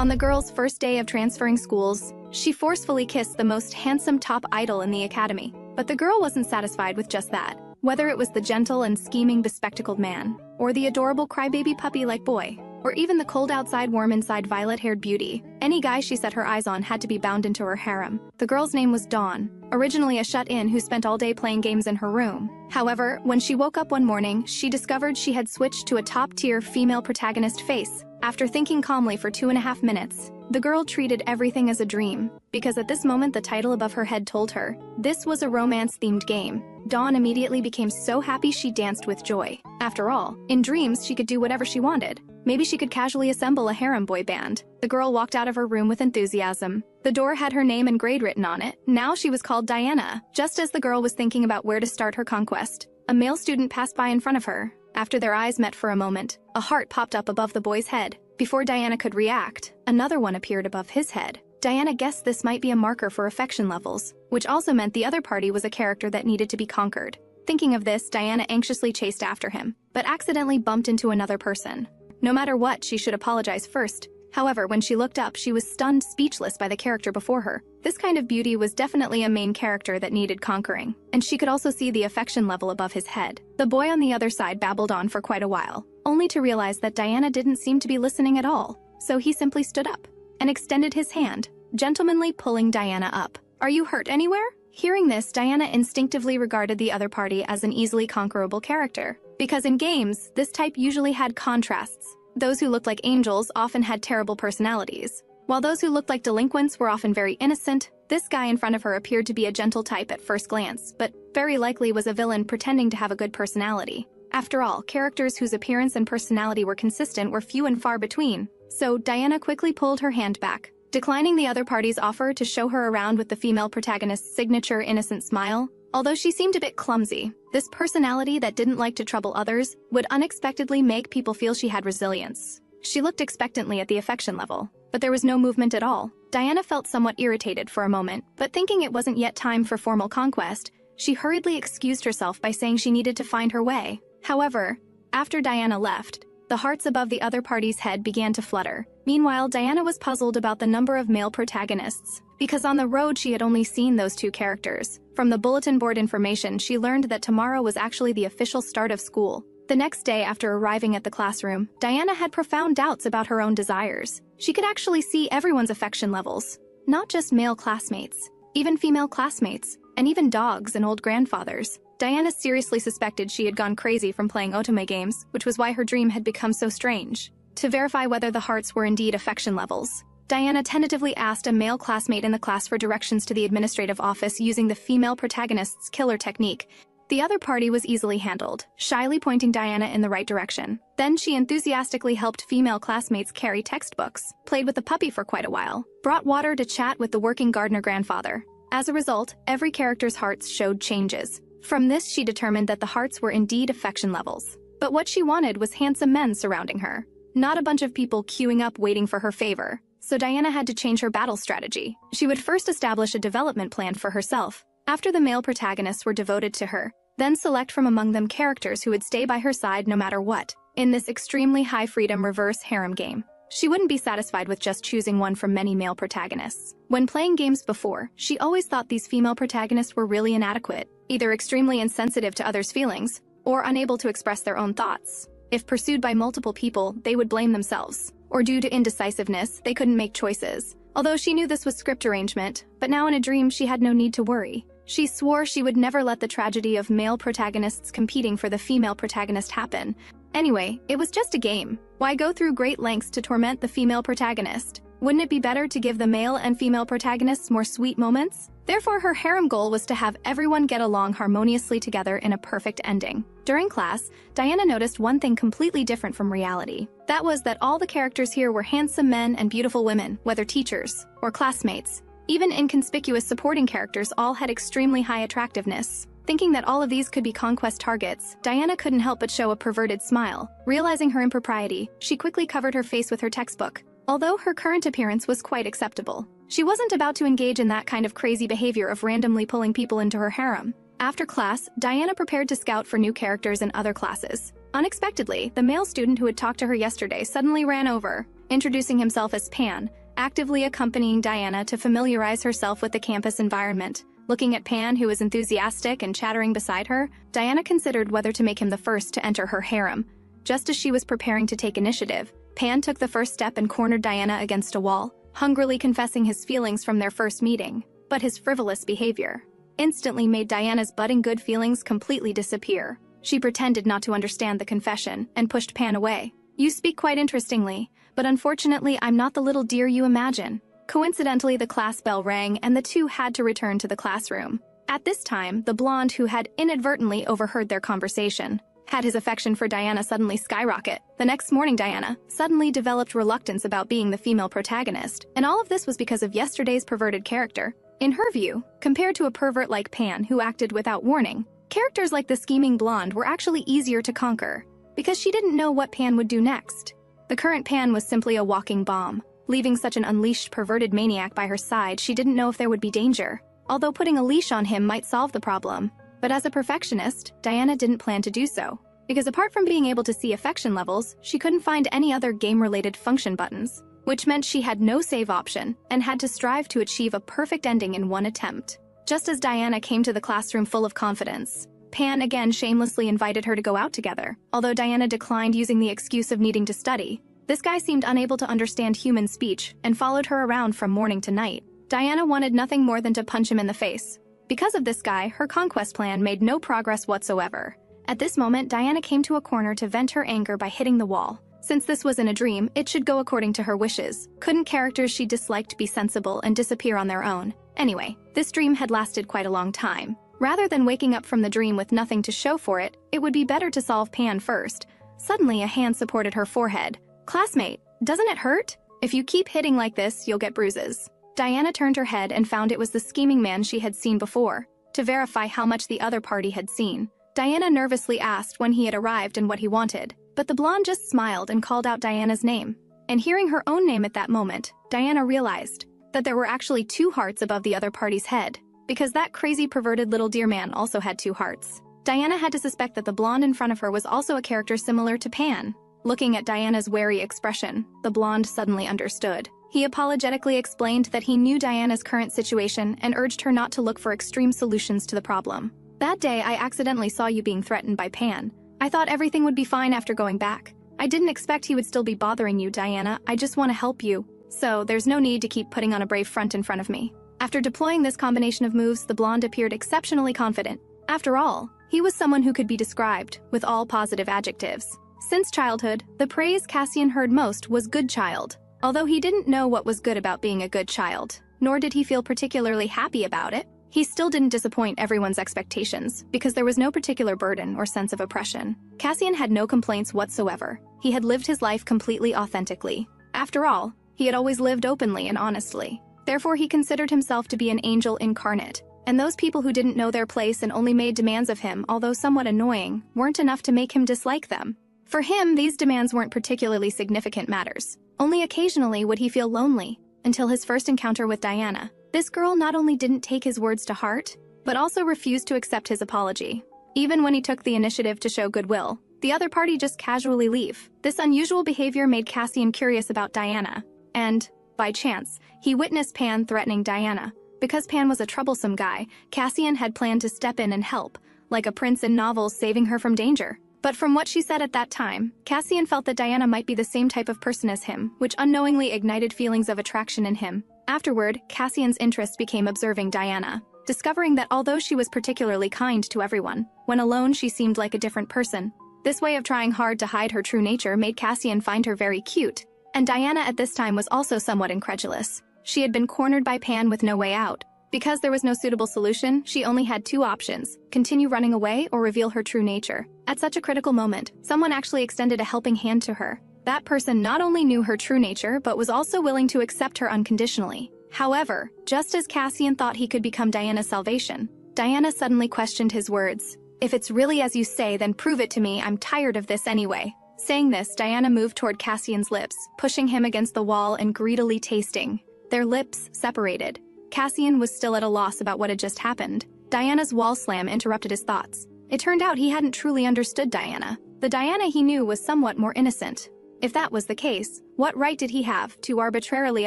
On the girl's first day of transferring schools, she forcefully kissed the most handsome top idol in the academy. But the girl wasn't satisfied with just that. Whether it was the gentle and scheming bespectacled man, or the adorable crybaby puppy-like boy, or even the cold outside warm inside violet-haired beauty, any guy she set her eyes on had to be bound into her harem. The girl's name was Dorn, originally a shut-in who spent all day playing games in her room. However, when she woke up one morning, she discovered she had switched to a top-tier female protagonist face. After thinking calmly for 2.5 minutes, the girl treated everything as a dream, because at this moment the title above her head told her this was a romance-themed game. Dawn immediately became so happy she danced with joy. After all, in dreams she could do whatever she wanted. Maybe she could casually assemble a harem boy band. The girl walked out of her room with enthusiasm. The door had her name and grade written on it. Now she was called Diana. Just as the girl was thinking about where to start her conquest, a male student passed by in front of her. After their eyes met for a moment, a heart popped up above the boy's head. Before Diana could react, another one appeared above his head. Diana guessed this might be a marker for affection levels, which also meant the other party was a character that needed to be conquered. Thinking of this, Diana anxiously chased after him, but accidentally bumped into another person. No matter what, she should apologize first. However, when she looked up, she was stunned speechless by the character before her. This kind of beauty was definitely a main character that needed conquering, and she could also see the affection level above his head. The boy on the other side babbled on for quite a while, only to realize that Diana didn't seem to be listening at all, so he simply stood up and extended his hand, gentlemanly pulling Diana up. "Are you hurt anywhere?" Hearing this, Diana instinctively regarded the other party as an easily conquerable character, because in games, this type usually had contrasts. Those who looked like angels often had terrible personalities, while those who looked like delinquents were often very innocent. This guy in front of her appeared to be a gentle type at first glance, but very likely was a villain pretending to have a good personality. After all, characters whose appearance and personality were consistent were few and far between, so Diana quickly pulled her hand back, declining the other party's offer to show her around with the female protagonist's signature innocent smile. Although she seemed a bit clumsy, this personality that didn't like to trouble others would unexpectedly make people feel she had resilience. She looked expectantly at the affection level, but there was no movement at all. Diana felt somewhat irritated for a moment, but thinking it wasn't yet time for formal conquest, she hurriedly excused herself by saying she needed to find her way. However, after Diana left, the hearts above the other party's head began to flutter. Meanwhile, Diana was puzzled about the number of male protagonists, because on the road she had only seen those two characters. From the bulletin board information, she learned that tomorrow was actually the official start of school. The next day after arriving at the classroom, Diana had profound doubts about her own desires. She could actually see everyone's affection levels, not just male classmates, even female classmates, and even dogs and old grandfathers. Diana seriously suspected she had gone crazy from playing otome games, which was why her dream had become so strange. To verify whether the hearts were indeed affection levels, Diana tentatively asked a male classmate in the class for directions to the administrative office using the female protagonist's killer technique. The other party was easily handled, shyly pointing Diana in the right direction. Then she enthusiastically helped female classmates carry textbooks, played with the puppy for quite a while, brought water to chat with the working gardener grandfather. As a result, every character's hearts showed changes. From this, she determined that the hearts were indeed affection levels. But what she wanted was handsome men surrounding her, not a bunch of people queuing up waiting for her favor. So Diana had to change her battle strategy. She would first establish a development plan for herself. After the male protagonists were devoted to her, then select from among them characters who would stay by her side no matter what. In this extremely high-freedom reverse harem game, she wouldn't be satisfied with just choosing one from many male protagonists. When playing games before, she always thought these female protagonists were really inadequate, either extremely insensitive to others' feelings, or unable to express their own thoughts. If pursued by multiple people, they would blame themselves, or due to indecisiveness, they couldn't make choices. Although she knew this was script arrangement, but now in a dream she had no need to worry. She swore she would never let the tragedy of male protagonists competing for the female protagonist happen. Anyway, it was just a game. Why go through great lengths to torment the female protagonist? Wouldn't it be better to give the male and female protagonists more sweet moments? Therefore, her harem goal was to have everyone get along harmoniously together in a perfect ending. During class, Diana noticed one thing completely different from reality. That was that all the characters here were handsome men and beautiful women, whether teachers or classmates. Even inconspicuous supporting characters all had extremely high attractiveness. Thinking that all of these could be conquest targets, Diana couldn't help but show a perverted smile. Realizing her impropriety, she quickly covered her face with her textbook. Although her current appearance was quite acceptable, she wasn't about to engage in that kind of crazy behavior of randomly pulling people into her harem. After class, Diana prepared to scout for new characters in other classes. Unexpectedly, the male student who had talked to her yesterday suddenly ran over, introducing himself as Pan, actively accompanying Diana to familiarize herself with the campus environment. Looking at Pan, who was enthusiastic and chattering beside her, Diana considered whether to make him the first to enter her harem. Just as she was preparing to take initiative, Pan took the first step and cornered Diana against a wall, hungrily confessing his feelings from their first meeting. But his frivolous behavior instantly made Diana's budding good feelings completely disappear. She pretended not to understand the confession and pushed Pan away. "You speak quite interestingly, but unfortunately I'm not the little dear you imagine." Coincidentally, the class bell rang and the two had to return to the classroom. At this time, the blonde who had inadvertently overheard their conversation had his affection for Diana suddenly skyrocket. The next morning, Diana suddenly developed reluctance about being the female protagonist, and all of this was because of yesterday's perverted character. In her view, compared to a pervert like Pan who acted without warning, characters like the scheming blonde were actually easier to conquer, because she didn't know what Pan would do next. The current Pan was simply a walking bomb. Leaving such an unleashed perverted maniac by her side, she didn't know if there would be danger, although putting a leash on him might solve the problem. But as a perfectionist, Diana didn't plan to do so, because apart from being able to see affection levels, she couldn't find any other game-related function buttons, which meant she had no save option and had to strive to achieve a perfect ending in one attempt. Just as Diana came to the classroom full of confidence, Pan again shamelessly invited her to go out together. Although Diana declined using the excuse of needing to study, this guy seemed unable to understand human speech and followed her around from morning to night. Diana wanted nothing more than to punch him in the face. Because of this guy, her conquest plan made no progress whatsoever. At this moment, Diana came to a corner to vent her anger by hitting the wall. Since this was in a dream, it should go according to her wishes. Couldn't characters she disliked be sensible and disappear on their own? Anyway, this dream had lasted quite a long time. Rather than waking up from the dream with nothing to show for it, it would be better to solve Pan first. Suddenly, a hand supported her forehead. "Classmate, doesn't it hurt? If you keep hitting like this, you'll get bruises." Diana turned her head and found it was the scheming man she had seen before. To verify how much the other party had seen, Diana nervously asked when he had arrived and what he wanted. But the blonde just smiled and called out Diana's name. And hearing her own name at that moment, Diana realized that there were actually two hearts above the other party's head, because that crazy perverted little deer man also had two hearts. Diana had to suspect that the blonde in front of her was also a character similar to Pan. Looking at Diana's wary expression, the blonde suddenly understood. He apologetically explained that he knew Diana's current situation and urged her not to look for extreme solutions to the problem. "That day, I accidentally saw you being threatened by Pan. I thought everything would be fine after going back. I didn't expect he would still be bothering you, Diana. I just want to help you. So there's no need to keep putting on a brave front in front of me." After deploying this combination of moves, the blonde appeared exceptionally confident. After all, he was someone who could be described with all positive adjectives. Since childhood, the praise Cassian heard most was good child. Although he didn't know what was good about being a good child, nor did he feel particularly happy about it, he still didn't disappoint everyone's expectations, because there was no particular burden or sense of oppression. Cassian had no complaints whatsoever. He had lived his life completely authentically. After all, he had always lived openly and honestly. Therefore, he considered himself to be an angel incarnate. And those people who didn't know their place and only made demands of him, although somewhat annoying, weren't enough to make him dislike them. For him, these demands weren't particularly significant matters. Only occasionally would he feel lonely, until his first encounter with Diana. This girl not only didn't take his words to heart, but also refused to accept his apology. Even when he took the initiative to show goodwill, the other party just casually leave. This unusual behavior made Cassian curious about Diana, and, by chance, he witnessed Pan threatening Diana. Because Pan was a troublesome guy, Cassian had planned to step in and help, like a prince in novels saving her from danger. But from what she said at that time, Cassian felt that Diana might be the same type of person as him, which unknowingly ignited feelings of attraction in him. Afterward, Cassian's interest became observing Diana, discovering that although she was particularly kind to everyone, when alone she seemed like a different person. This way of trying hard to hide her true nature made Cassian find her very cute, and Diana at this time was also somewhat incredulous. She had been cornered by Pan with no way out. Because there was no suitable solution, she only had two options: continue running away or reveal her true nature. At such a critical moment, someone actually extended a helping hand to her. That person not only knew her true nature, but was also willing to accept her unconditionally. However, just as Cassian thought he could become Diana's salvation, Diana suddenly questioned his words. "If it's really as you say, then prove it to me. I'm tired of this anyway." Saying this, Diana moved toward Cassian's lips, pushing him against the wall and greedily tasting. Their lips separated. Cassian was still at a loss about what had just happened. Diana's wall slam interrupted his thoughts. It turned out he hadn't truly understood Diana. The Diana he knew was somewhat more innocent. If that was the case, what right did he have to arbitrarily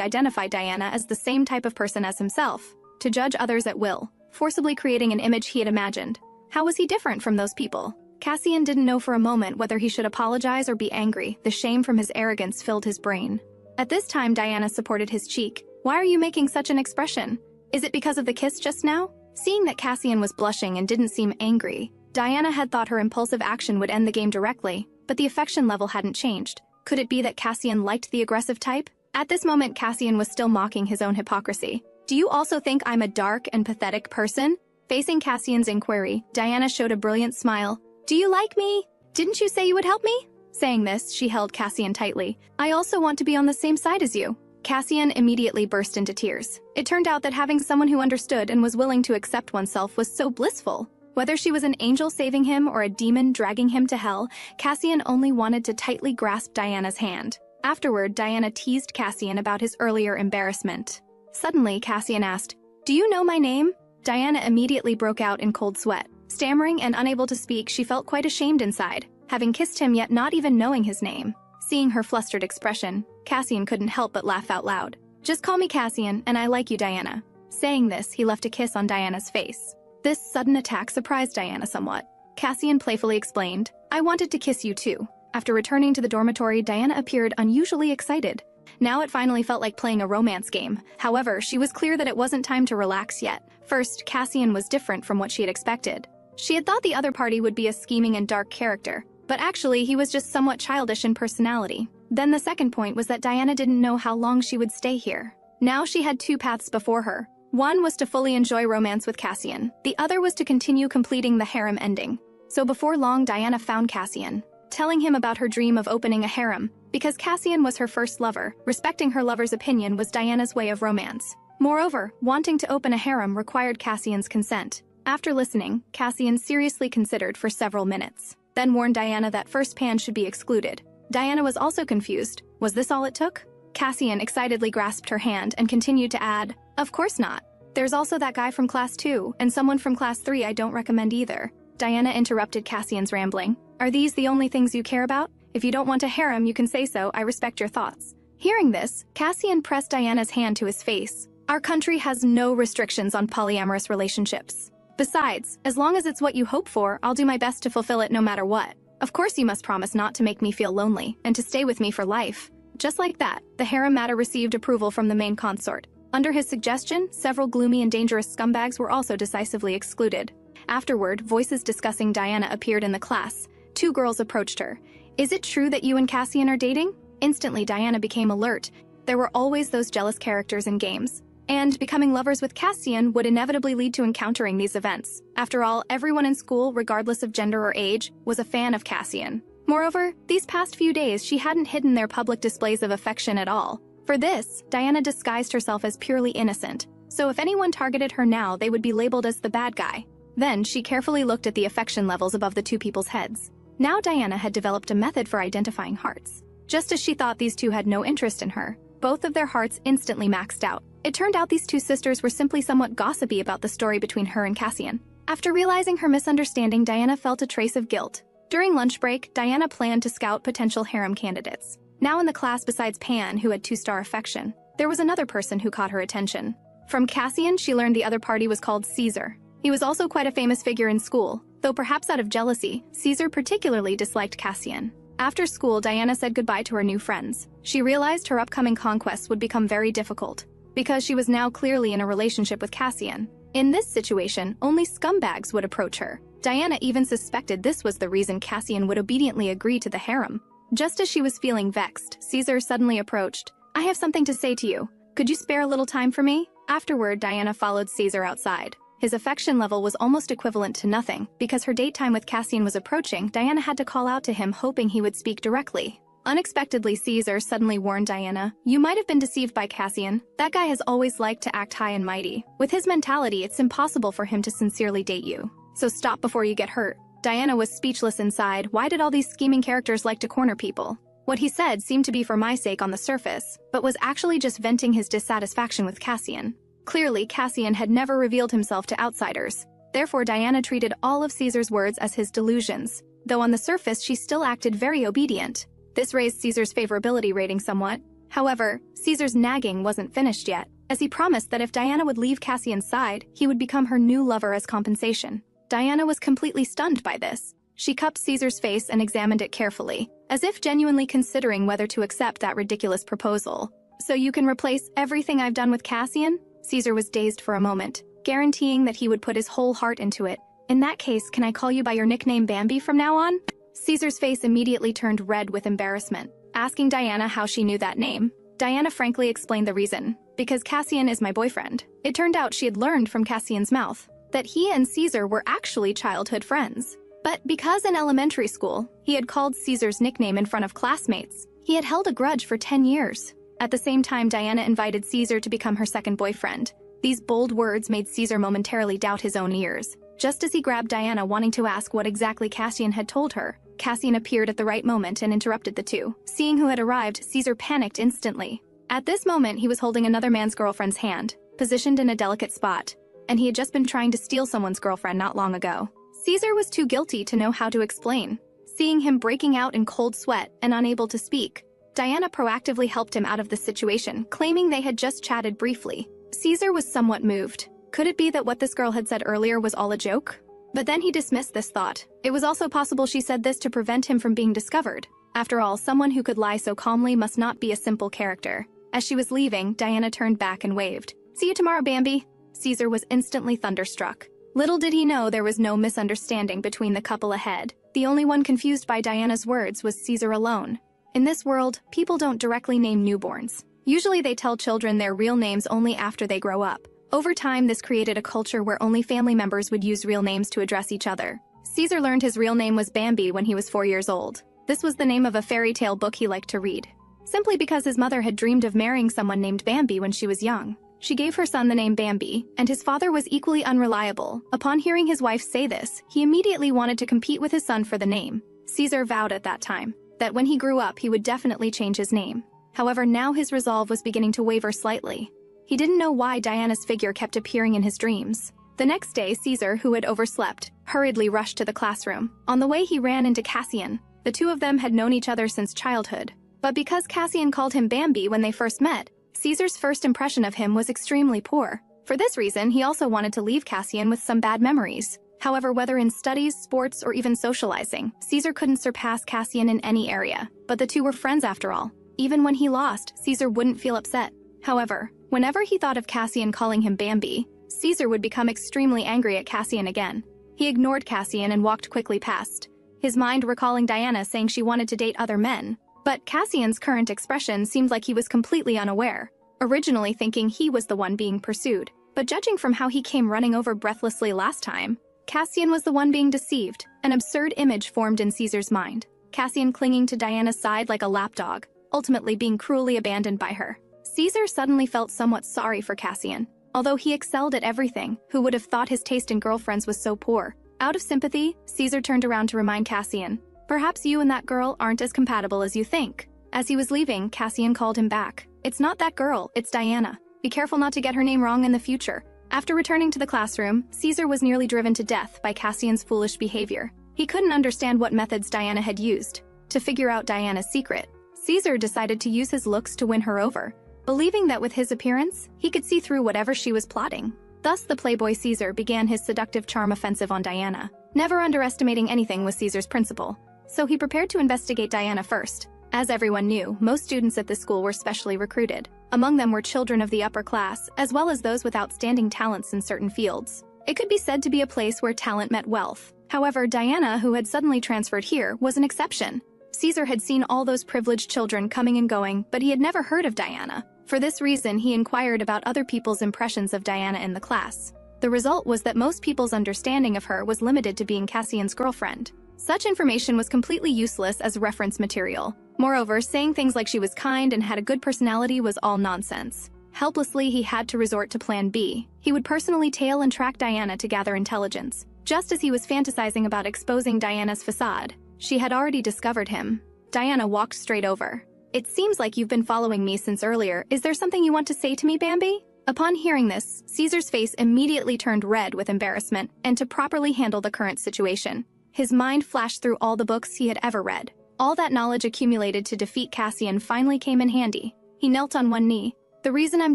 identify Diana as the same type of person as himself, to judge others at will, forcibly creating an image he had imagined? How was he different from those people? Cassian didn't know for a moment whether he should apologize or be angry. The shame from his arrogance filled his brain. At this time, Diana supported his cheek. Why are you making such an expression? Is it because of the kiss just now? Seeing that Cassian was blushing and didn't seem angry, Diana had thought her impulsive action would end the game directly, but the affection level hadn't changed. Could it be that Cassian liked the aggressive type? At this moment, Cassian was still mocking his own hypocrisy. Do you also think I'm a dark and pathetic person? Facing Cassian's inquiry, Diana showed a brilliant smile. Do you like me? Didn't you say you would help me? Saying this, she held Cassian tightly. I also want to be on the same side as you. Cassian immediately burst into tears. It turned out that having someone who understood and was willing to accept oneself was so blissful. Whether she was an angel saving him or a demon dragging him to hell, Cassian only wanted to tightly grasp Diana's hand. Afterward, Diana teased Cassian about his earlier embarrassment. Suddenly, Cassian asked, "Do you know my name?" Diana immediately broke out in cold sweat. Stammering and unable to speak, she felt quite ashamed inside, having kissed him yet not even knowing his name. Seeing her flustered expression, Cassian couldn't help but laugh out loud. "Just call me Cassian, and I like you, Diana." Saying this, he left a kiss on Diana's face. This sudden attack surprised Diana somewhat. Cassian playfully explained, "I wanted to kiss you too." After returning to the dormitory, Diana appeared unusually excited. Now it finally felt like playing a romance game. However, she was clear that it wasn't time to relax yet. First, Cassian was different from what she had expected. She had thought the other party would be a scheming and dark character, but actually he was just somewhat childish in personality. Then the second point was that Diana didn't know how long she would stay here. Now she had two paths before her. One was to fully enjoy romance with Cassian. The other was to continue completing the harem ending. So before long, Diana found Cassian, telling him about her dream of opening a harem. Because Cassian was her first lover, respecting her lover's opinion was Diana's way of romance. Moreover, wanting to open a harem required Cassian's consent. After listening, Cassian seriously considered for several minutes, then warned Diana that first pan should be excluded. Diana was also confused. Was this all it took? Cassian excitedly grasped her hand and continued to add, "Of course not. There's also that guy from class 2, and someone from class 3 I don't recommend either." Diana interrupted Cassian's rambling. "Are these the only things you care about? If you don't want a harem, you can say so. I respect your thoughts." Hearing this, Cassian pressed Diana's hand to his face. "Our country has no restrictions on polyamorous relationships. Besides, as long as it's what you hope for, I'll do my best to fulfill it no matter what. Of course you must promise not to make me feel lonely, and to stay with me for life." Just like that, the harem matter received approval from the main consort. Under his suggestion, several gloomy and dangerous scumbags were also decisively excluded. Afterward, voices discussing Diana appeared in the class. Two girls approached her. "Is it true that you and Cassian are dating?" Instantly, Diana became alert. There were always those jealous characters in games. And becoming lovers with Cassian would inevitably lead to encountering these events. After all, everyone in school, regardless of gender or age, was a fan of Cassian. Moreover, these past few days she hadn't hidden their public displays of affection at all. For this, Diana disguised herself as purely innocent. So if anyone targeted her now, they would be labeled as the bad guy. Then she carefully looked at the affection levels above the two people's heads. Now Diana had developed a method for identifying hearts. Just as she thought these two had no interest in her, both of their hearts instantly maxed out. It turned out these two sisters were simply somewhat gossipy about the story between her and Cassian. After realizing her misunderstanding, Diana felt a trace of guilt. During lunch break, Diana planned to scout potential harem candidates. Now in the class, besides Pan, who had 2-star affection, there was another person who caught her attention. From Cassian, she learned the other party was called Caesar. He was also quite a famous figure in school, though perhaps out of jealousy, Caesar particularly disliked Cassian. After school, Diana said goodbye to her new friends. She realized her upcoming conquests would become very difficult, because she was now clearly in a relationship with Cassian. In this situation, only scumbags would approach her. Diana even suspected this was the reason Cassian would obediently agree to the harem. Just as she was feeling vexed, Caesar suddenly approached. "I have something to say to you. Could you spare a little time for me?" Afterward, Diana followed Caesar outside. His affection level was almost equivalent to nothing. Because her date time with Cassian was approaching, Diana had to call out to him, hoping he would speak directly. Unexpectedly, Caesar suddenly warned Diana, "You might have been deceived by Cassian. That guy has always liked to act high and mighty. With his mentality, it's impossible for him to sincerely date you. So stop before you get hurt." Diana was speechless inside. Why did all these scheming characters like to corner people? What he said seemed to be for my sake on the surface, but was actually just venting his dissatisfaction with Cassian. Clearly, Cassian had never revealed himself to outsiders. Therefore, Diana treated all of Caesar's words as his delusions, though on the surface she still acted very obedient. This raised Caesar's favorability rating somewhat. However, Caesar's nagging wasn't finished yet, as he promised that if Diana would leave Cassian's side, he would become her new lover as compensation. Diana was completely stunned by this. She cupped Caesar's face and examined it carefully, as if genuinely considering whether to accept that ridiculous proposal. "So you can replace everything I've done with Cassian?" Caesar was dazed for a moment, guaranteeing that he would put his whole heart into it. "In that case, can I call you by your nickname Bambi from now on?" Caesar's face immediately turned red with embarrassment, asking Diana how she knew that name. Diana frankly explained the reason. "Because Cassian is my boyfriend." It turned out she had learned from Cassian's mouth that he and Caesar were actually childhood friends. But because in elementary school, he had called Caesar's nickname in front of classmates, he had held a grudge for 10 years. At the same time, Diana invited Caesar to become her second boyfriend. These bold words made Caesar momentarily doubt his own ears. Just as he grabbed Diana, wanting to ask what exactly Cassian had told her, Cassian appeared at the right moment and interrupted the two. Seeing who had arrived, Caesar panicked instantly. At this moment, he was holding another man's girlfriend's hand, positioned in a delicate spot, and he had just been trying to steal someone's girlfriend not long ago. Caesar was too guilty to know how to explain. Seeing him breaking out in cold sweat and unable to speak, Diana proactively helped him out of the situation, claiming they had just chatted briefly. Caesar was somewhat moved. Could it be that what this girl had said earlier was all a joke? But then he dismissed this thought. It was also possible she said this to prevent him from being discovered. After all, someone who could lie so calmly must not be a simple character. As she was leaving, Diana turned back and waved. "See you tomorrow, Bambi." Caesar was instantly thunderstruck. Little did he know there was no misunderstanding between the couple ahead. The only one confused by Diana's words was Caesar alone. In this world, people don't directly name newborns. Usually they tell children their real names only after they grow up. Over time, this created a culture where only family members would use real names to address each other. Caesar learned his real name was Bambi when he was 4 years old. This was the name of a fairy tale book he liked to read. Simply because his mother had dreamed of marrying someone named Bambi when she was young, she gave her son the name Bambi, and his father was equally unreliable. Upon hearing his wife say this, he immediately wanted to compete with his son for the name. Caesar vowed at that time that when he grew up, he would definitely change his name. However, now his resolve was beginning to waver slightly. He didn't know why Diana's figure kept appearing in his dreams. The next day, Caesar, who had overslept, hurriedly rushed to the classroom. On the way, he ran into Cassian. The two of them had known each other since childhood. But because Cassian called him Bambi when they first met, Caesar's first impression of him was extremely poor. For this reason, he also wanted to leave Cassian with some bad memories. However, whether in studies, sports, or even socializing, Caesar couldn't surpass Cassian in any area. But the two were friends after all. Even when he lost, Caesar wouldn't feel upset. However, whenever he thought of Cassian calling him Bambi, Caesar would become extremely angry at Cassian again. He ignored Cassian and walked quickly past, his mind recalling Diana saying she wanted to date other men. But Cassian's current expression seemed like he was completely unaware, originally thinking he was the one being pursued. But judging from how he came running over breathlessly last time, Cassian was the one being deceived. An absurd image formed in Caesar's mind. Cassian clinging to Diana's side like a lapdog, ultimately being cruelly abandoned by her. Caesar suddenly felt somewhat sorry for Cassian. Although he excelled at everything, who would have thought his taste in girlfriends was so poor? Out of sympathy, Caesar turned around to remind Cassian, "Perhaps you and that girl aren't as compatible as you think." As he was leaving, Cassian called him back. "It's not that girl, it's Diana. Be careful not to get her name wrong in the future." After returning to the classroom, Caesar was nearly driven to death by Cassian's foolish behavior. He couldn't understand what methods Diana had used to figure out Diana's secret. Caesar decided to use his looks to win her over, believing that with his appearance, he could see through whatever she was plotting. Thus, the playboy Caesar began his seductive charm offensive on Diana. Never underestimating anything was Caesar's principle, so he prepared to investigate Diana first. As everyone knew, most students at this school were specially recruited. Among them were children of the upper class, as well as those with outstanding talents in certain fields. It could be said to be a place where talent met wealth. However, Diana, who had suddenly transferred here, was an exception. Caesar had seen all those privileged children coming and going, but he had never heard of Diana. For this reason, he inquired about other people's impressions of Diana in the class. The result was that most people's understanding of her was limited to being Cassian's girlfriend. Such information was completely useless as reference material. Moreover, saying things like she was kind and had a good personality was all nonsense. Helplessly, he had to resort to Plan B. He would personally tail and track Diana to gather intelligence. Just as he was fantasizing about exposing Diana's facade, she had already discovered him. Diana walked straight over. "It seems like you've been following me since earlier. Is there something you want to say to me, Bambi?" Upon hearing this, Caesar's face immediately turned red with embarrassment, and to properly handle the current situation, his mind flashed through all the books he had ever read. All that knowledge accumulated to defeat Cassian finally came in handy. He knelt on one knee. "The reason I'm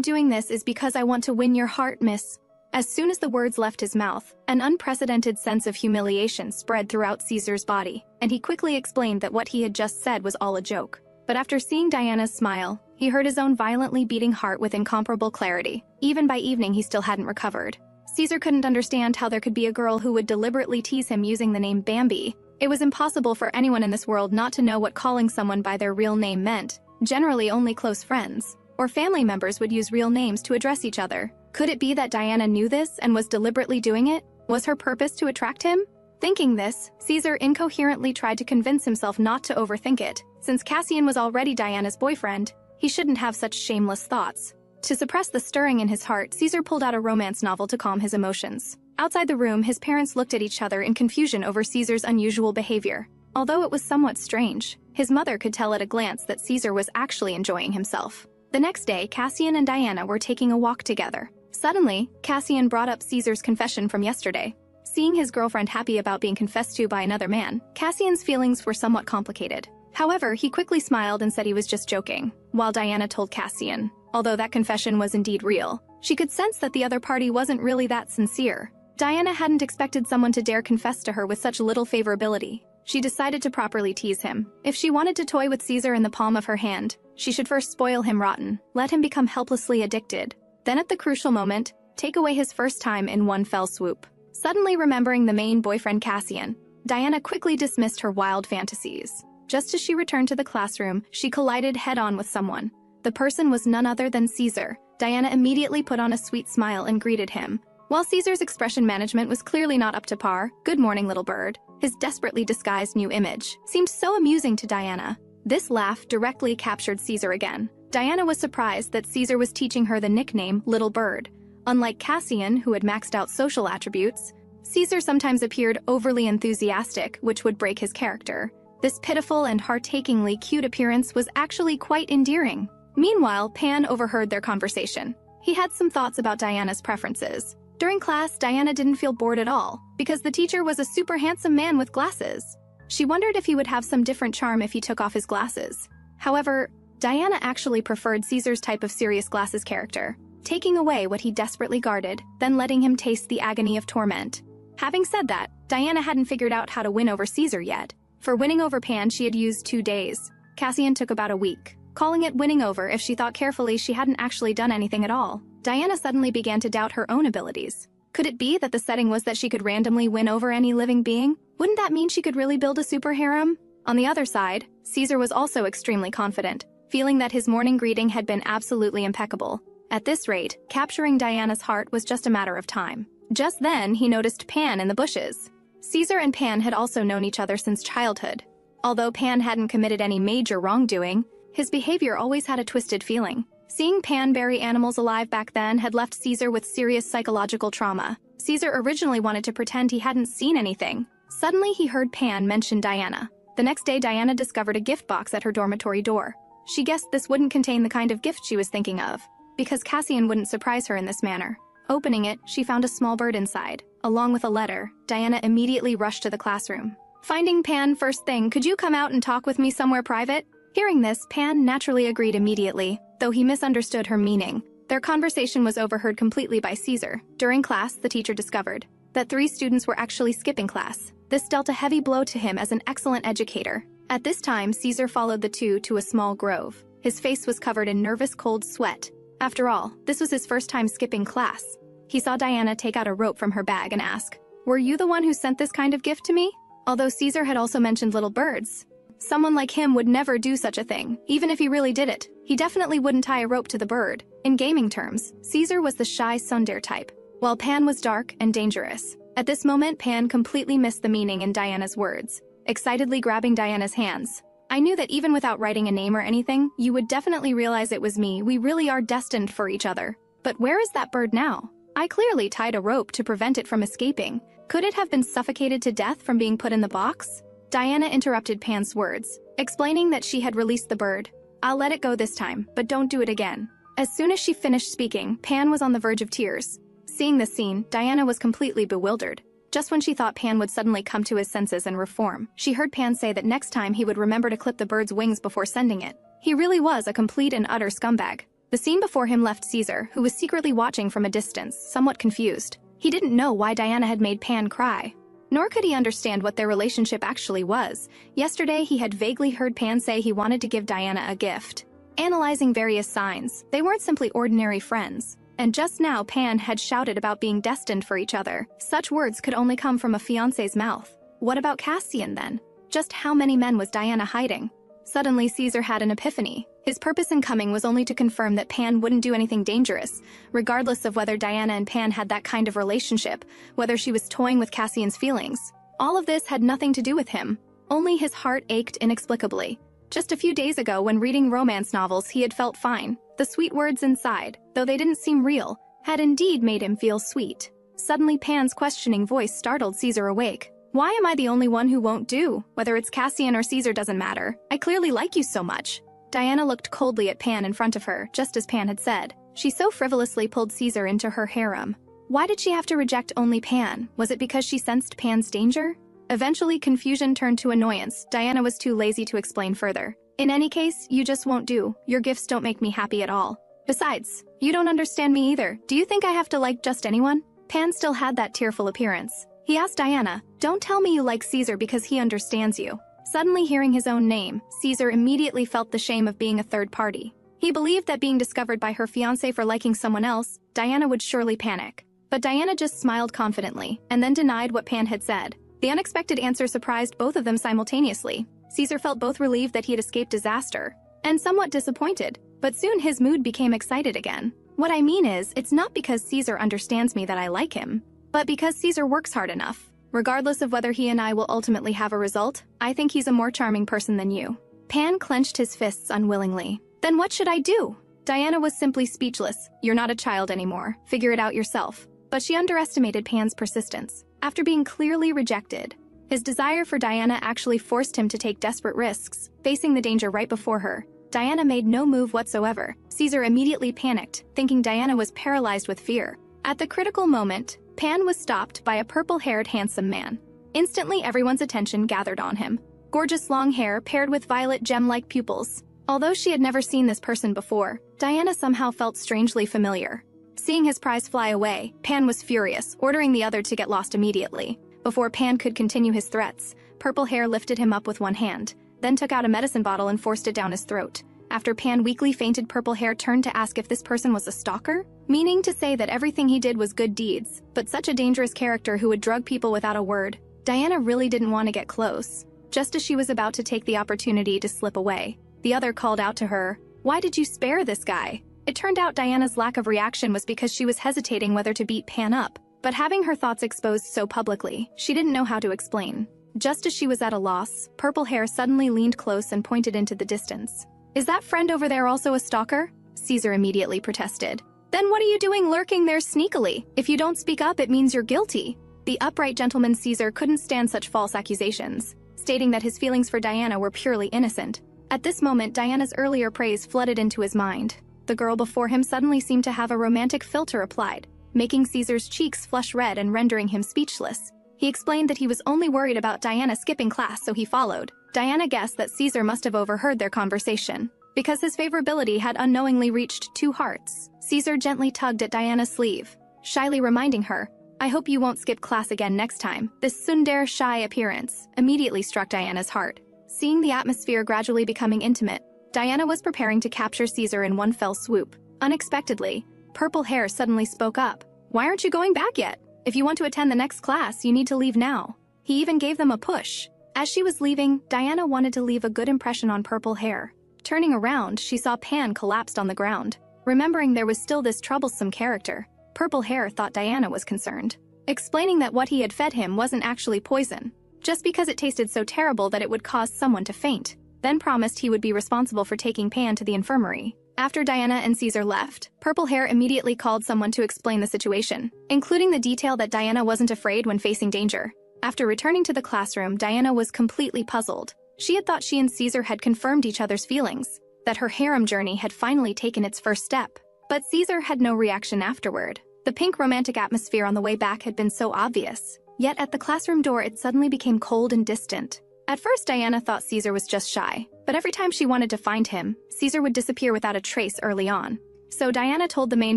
doing this is because I want to win your heart, miss." As soon as the words left his mouth, an unprecedented sense of humiliation spread throughout Caesar's body, and he quickly explained that what he had just said was all a joke. But after seeing Diana's smile, he heard his own violently beating heart with incomparable clarity. Even by evening, he still hadn't recovered. Caesar couldn't understand how there could be a girl who would deliberately tease him using the name Bambi. It was impossible for anyone in this world not to know what calling someone by their real name meant. Generally, only close friends or family members would use real names to address each other. Could it be that Diana knew this and was deliberately doing it? Was her purpose to attract him? Thinking this, Caesar incoherently tried to convince himself not to overthink it. Since Cassian was already Diana's boyfriend, he shouldn't have such shameless thoughts. To suppress the stirring in his heart, Caesar pulled out a romance novel to calm his emotions. Outside the room, his parents looked at each other in confusion over Caesar's unusual behavior. Although it was somewhat strange, his mother could tell at a glance that Caesar was actually enjoying himself. The next day, Cassian and Diana were taking a walk together. Suddenly, Cassian brought up Caesar's confession from yesterday. Seeing his girlfriend happy about being confessed to by another man, Cassian's feelings were somewhat complicated. However, he quickly smiled and said he was just joking, while Diana told Cassian, although that confession was indeed real, she could sense that the other party wasn't really that sincere. Diana hadn't expected someone to dare confess to her with such little favorability. She decided to properly tease him. If she wanted to toy with Caesar in the palm of her hand, she should first spoil him rotten, let him become helplessly addicted. Then at the crucial moment, take away his first time in one fell swoop. Suddenly remembering the main boyfriend Cassian, Diana quickly dismissed her wild fantasies. Just as she returned to the classroom, she collided head-on with someone. The person was none other than Caesar. Diana immediately put on a sweet smile and greeted him. While Caesar's expression management was clearly not up to par, "Good morning, little bird," his desperately disguised new image seemed so amusing to Diana. This laugh directly captured Caesar again. Diana was surprised that Caesar was teaching her the nickname Little Bird. Unlike Cassian, who had maxed out social attributes, Caesar sometimes appeared overly enthusiastic, which would break his character. This pitiful and heart-achingly cute appearance was actually quite endearing. Meanwhile, Pan overheard their conversation. He had some thoughts about Diana's preferences. During class, Diana didn't feel bored at all, because the teacher was a super handsome man with glasses. She wondered if he would have some different charm if he took off his glasses. However, Diana actually preferred Caesar's type of serious glasses character, taking away what he desperately guarded, then letting him taste the agony of torment. Having said that, Diana hadn't figured out how to win over Caesar yet. For winning over Pan, she had used 2 days. Cassian took about a week. Calling it winning over if she thought carefully she hadn't actually done anything at all. Diana suddenly began to doubt her own abilities. Could it be that the setting was that she could randomly win over any living being? Wouldn't that mean she could really build a super harem? On the other side, Caesar was also extremely confident, feeling that his morning greeting had been absolutely impeccable. At this rate, capturing Diana's heart was just a matter of time. Just then, he noticed Pan in the bushes. Caesar and Pan had also known each other since childhood. Although Pan hadn't committed any major wrongdoing, his behavior always had a twisted feeling. Seeing Pan bury animals alive back then had left Caesar with serious psychological trauma. Caesar originally wanted to pretend he hadn't seen anything. Suddenly, he heard Pan mention Diana. The next day, Diana discovered a gift box at her dormitory door. She guessed this wouldn't contain the kind of gift she was thinking of, because Cassian wouldn't surprise her in this manner. Opening it, she found a small bird inside. Along with a letter, Diana immediately rushed to the classroom. Finding Pan first thing, "Could you come out and talk with me somewhere private?" Hearing this, Pan naturally agreed immediately, though he misunderstood her meaning. Their conversation was overheard completely by Caesar. During class, the teacher discovered that 3 students were actually skipping class. This dealt a heavy blow to him as an excellent educator. At this time, Caesar followed the 2 to a small grove. His face was covered in nervous cold sweat. After all, this was his first time skipping class. He saw Diana take out a rope from her bag and ask, "Were you the one who sent this kind of gift to me?" Although Caesar had also mentioned little birds, someone like him would never do such a thing, even if he really did it. He definitely wouldn't tie a rope to the bird. In gaming terms, Caesar was the shy tsundere type, while Pan was dark and dangerous. At this moment, Pan completely missed the meaning in Diana's words, excitedly grabbing Diana's hands. "I knew that even without writing a name or anything, you would definitely realize it was me. We really are destined for each other. But where is that bird now? I clearly tied a rope to prevent it from escaping. Could it have been suffocated to death from being put in the box?" Diana interrupted Pan's words, explaining that she had released the bird. "I'll let it go this time, but don't do it again." As soon as she finished speaking, Pan was on the verge of tears. Seeing this scene, Diana was completely bewildered. Just when she thought Pan would suddenly come to his senses and reform, she heard Pan say that next time he would remember to clip the bird's wings before sending it. He really was a complete and utter scumbag. The scene before him left Caesar, who was secretly watching from a distance, somewhat confused. He didn't know why Diana had made Pan cry. Nor could he understand what their relationship actually was. Yesterday, he had vaguely heard Pan say he wanted to give Diana a gift. Analyzing various signs, they weren't simply ordinary friends. And just now, Pan had shouted about being destined for each other. Such words could only come from a fiancé's mouth. What about Cassian, then? Just how many men was Diana hiding? Suddenly, Caesar had an epiphany. His purpose in coming was only to confirm that Pan wouldn't do anything dangerous, regardless of whether Diana and Pan had that kind of relationship, whether she was toying with Cassian's feelings. All of this had nothing to do with him. Only his heart ached inexplicably. Just a few days ago, when reading romance novels, he had felt fine. The sweet words inside, though they didn't seem real, had indeed made him feel sweet. Suddenly, Pan's questioning voice startled Caesar awake. Why am I the only one who won't do? Whether it's Cassian or Caesar doesn't matter. I clearly like you so much. Diana looked coldly at Pan in front of her, just as Pan had said. She so frivolously pulled Caesar into her harem. Why did she have to reject only Pan? Was it because she sensed Pan's danger? Eventually, confusion turned to annoyance. Diana was too lazy to explain further. In any case, you just won't do. Your gifts don't make me happy at all. Besides, you don't understand me either. Do you think I have to like just anyone? Pan still had that tearful appearance. He asked Diana, "Don't tell me you like Caesar because he understands you." Suddenly hearing his own name, Caesar immediately felt the shame of being a third party. He believed that being discovered by her fiancé for liking someone else, Diana would surely panic. But Diana just smiled confidently, and then denied what Pan had said. The unexpected answer surprised both of them simultaneously. Caesar felt both relieved that he had escaped disaster, and somewhat disappointed, but soon his mood became excited again. What I mean is, it's not because Caesar understands me that I like him, but because Caesar works hard enough. Regardless of whether he and I will ultimately have a result, I think he's a more charming person than you. Pan clenched his fists unwillingly. Then what should I do? Diana was simply speechless. You're not a child anymore. Figure it out yourself. But she underestimated Pan's persistence. After being clearly rejected, his desire for Diana actually forced him to take desperate risks, facing the danger right before her. Diana made no move whatsoever. Caesar immediately panicked, thinking Diana was paralyzed with fear. At the critical moment, Pan was stopped by a purple-haired handsome man. Instantly, everyone's attention gathered on him. Gorgeous long hair paired with violet gem-like pupils. Although she had never seen this person before, Diana somehow felt strangely familiar. Seeing his prize fly away, Pan was furious, ordering the other to get lost immediately. Before Pan could continue his threats, Purple Hair lifted him up with one hand, then took out a medicine bottle and forced it down his throat. After Pan weakly fainted, Purple Hair turned to ask if this person was a stalker, meaning to say that everything he did was good deeds, but such a dangerous character who would drug people without a word. Diana really didn't want to get close. Just as she was about to take the opportunity to slip away, the other called out to her, "Why did you spare this guy?" It turned out Diana's lack of reaction was because she was hesitating whether to beat Pan up, but having her thoughts exposed so publicly, she didn't know how to explain. Just as she was at a loss, Purple Hair suddenly leaned close and pointed into the distance. "Is that friend over there also a stalker?" Caesar immediately protested. "Then what are you doing lurking there sneakily? If you don't speak up, it means you're guilty." The upright gentleman Caesar couldn't stand such false accusations, stating that his feelings for Diana were purely innocent. At this moment, Diana's earlier praise flooded into his mind. The girl before him suddenly seemed to have a romantic filter applied, making Caesar's cheeks flush red and rendering him speechless. He explained that he was only worried about Diana skipping class, so he followed. Diana guessed that Caesar must have overheard their conversation, because his favorability had unknowingly reached 2 hearts. Caesar gently tugged at Diana's sleeve, shyly reminding her, "I hope you won't skip class again next time." This tsundere shy appearance immediately struck Diana's heart. Seeing the atmosphere gradually becoming intimate, Diana was preparing to capture Caesar in one fell swoop. Unexpectedly, Purple Hair suddenly spoke up. "Why aren't you going back yet? If you want to attend the next class, you need to leave now." He even gave them a push. As she was leaving, Diana wanted to leave a good impression on Purple Hair. Turning around, she saw Pan collapsed on the ground. Remembering there was still this troublesome character, Purple Hair thought Diana was concerned, explaining that what he had fed him wasn't actually poison, just because it tasted so terrible that it would cause someone to faint, then promised he would be responsible for taking Pan to the infirmary. After Diana and Caesar left, Purple Hair immediately called someone to explain the situation, including the detail that Diana wasn't afraid when facing danger. After returning to the classroom, Diana was completely puzzled. She had thought she and Caesar had confirmed each other's feelings, that her harem journey had finally taken its first step. But Caesar had no reaction afterward. The pink romantic atmosphere on the way back had been so obvious. Yet at the classroom door it suddenly became cold and distant. At first Diana thought Caesar was just shy, but every time she wanted to find him, Caesar would disappear without a trace early on. So Diana told the main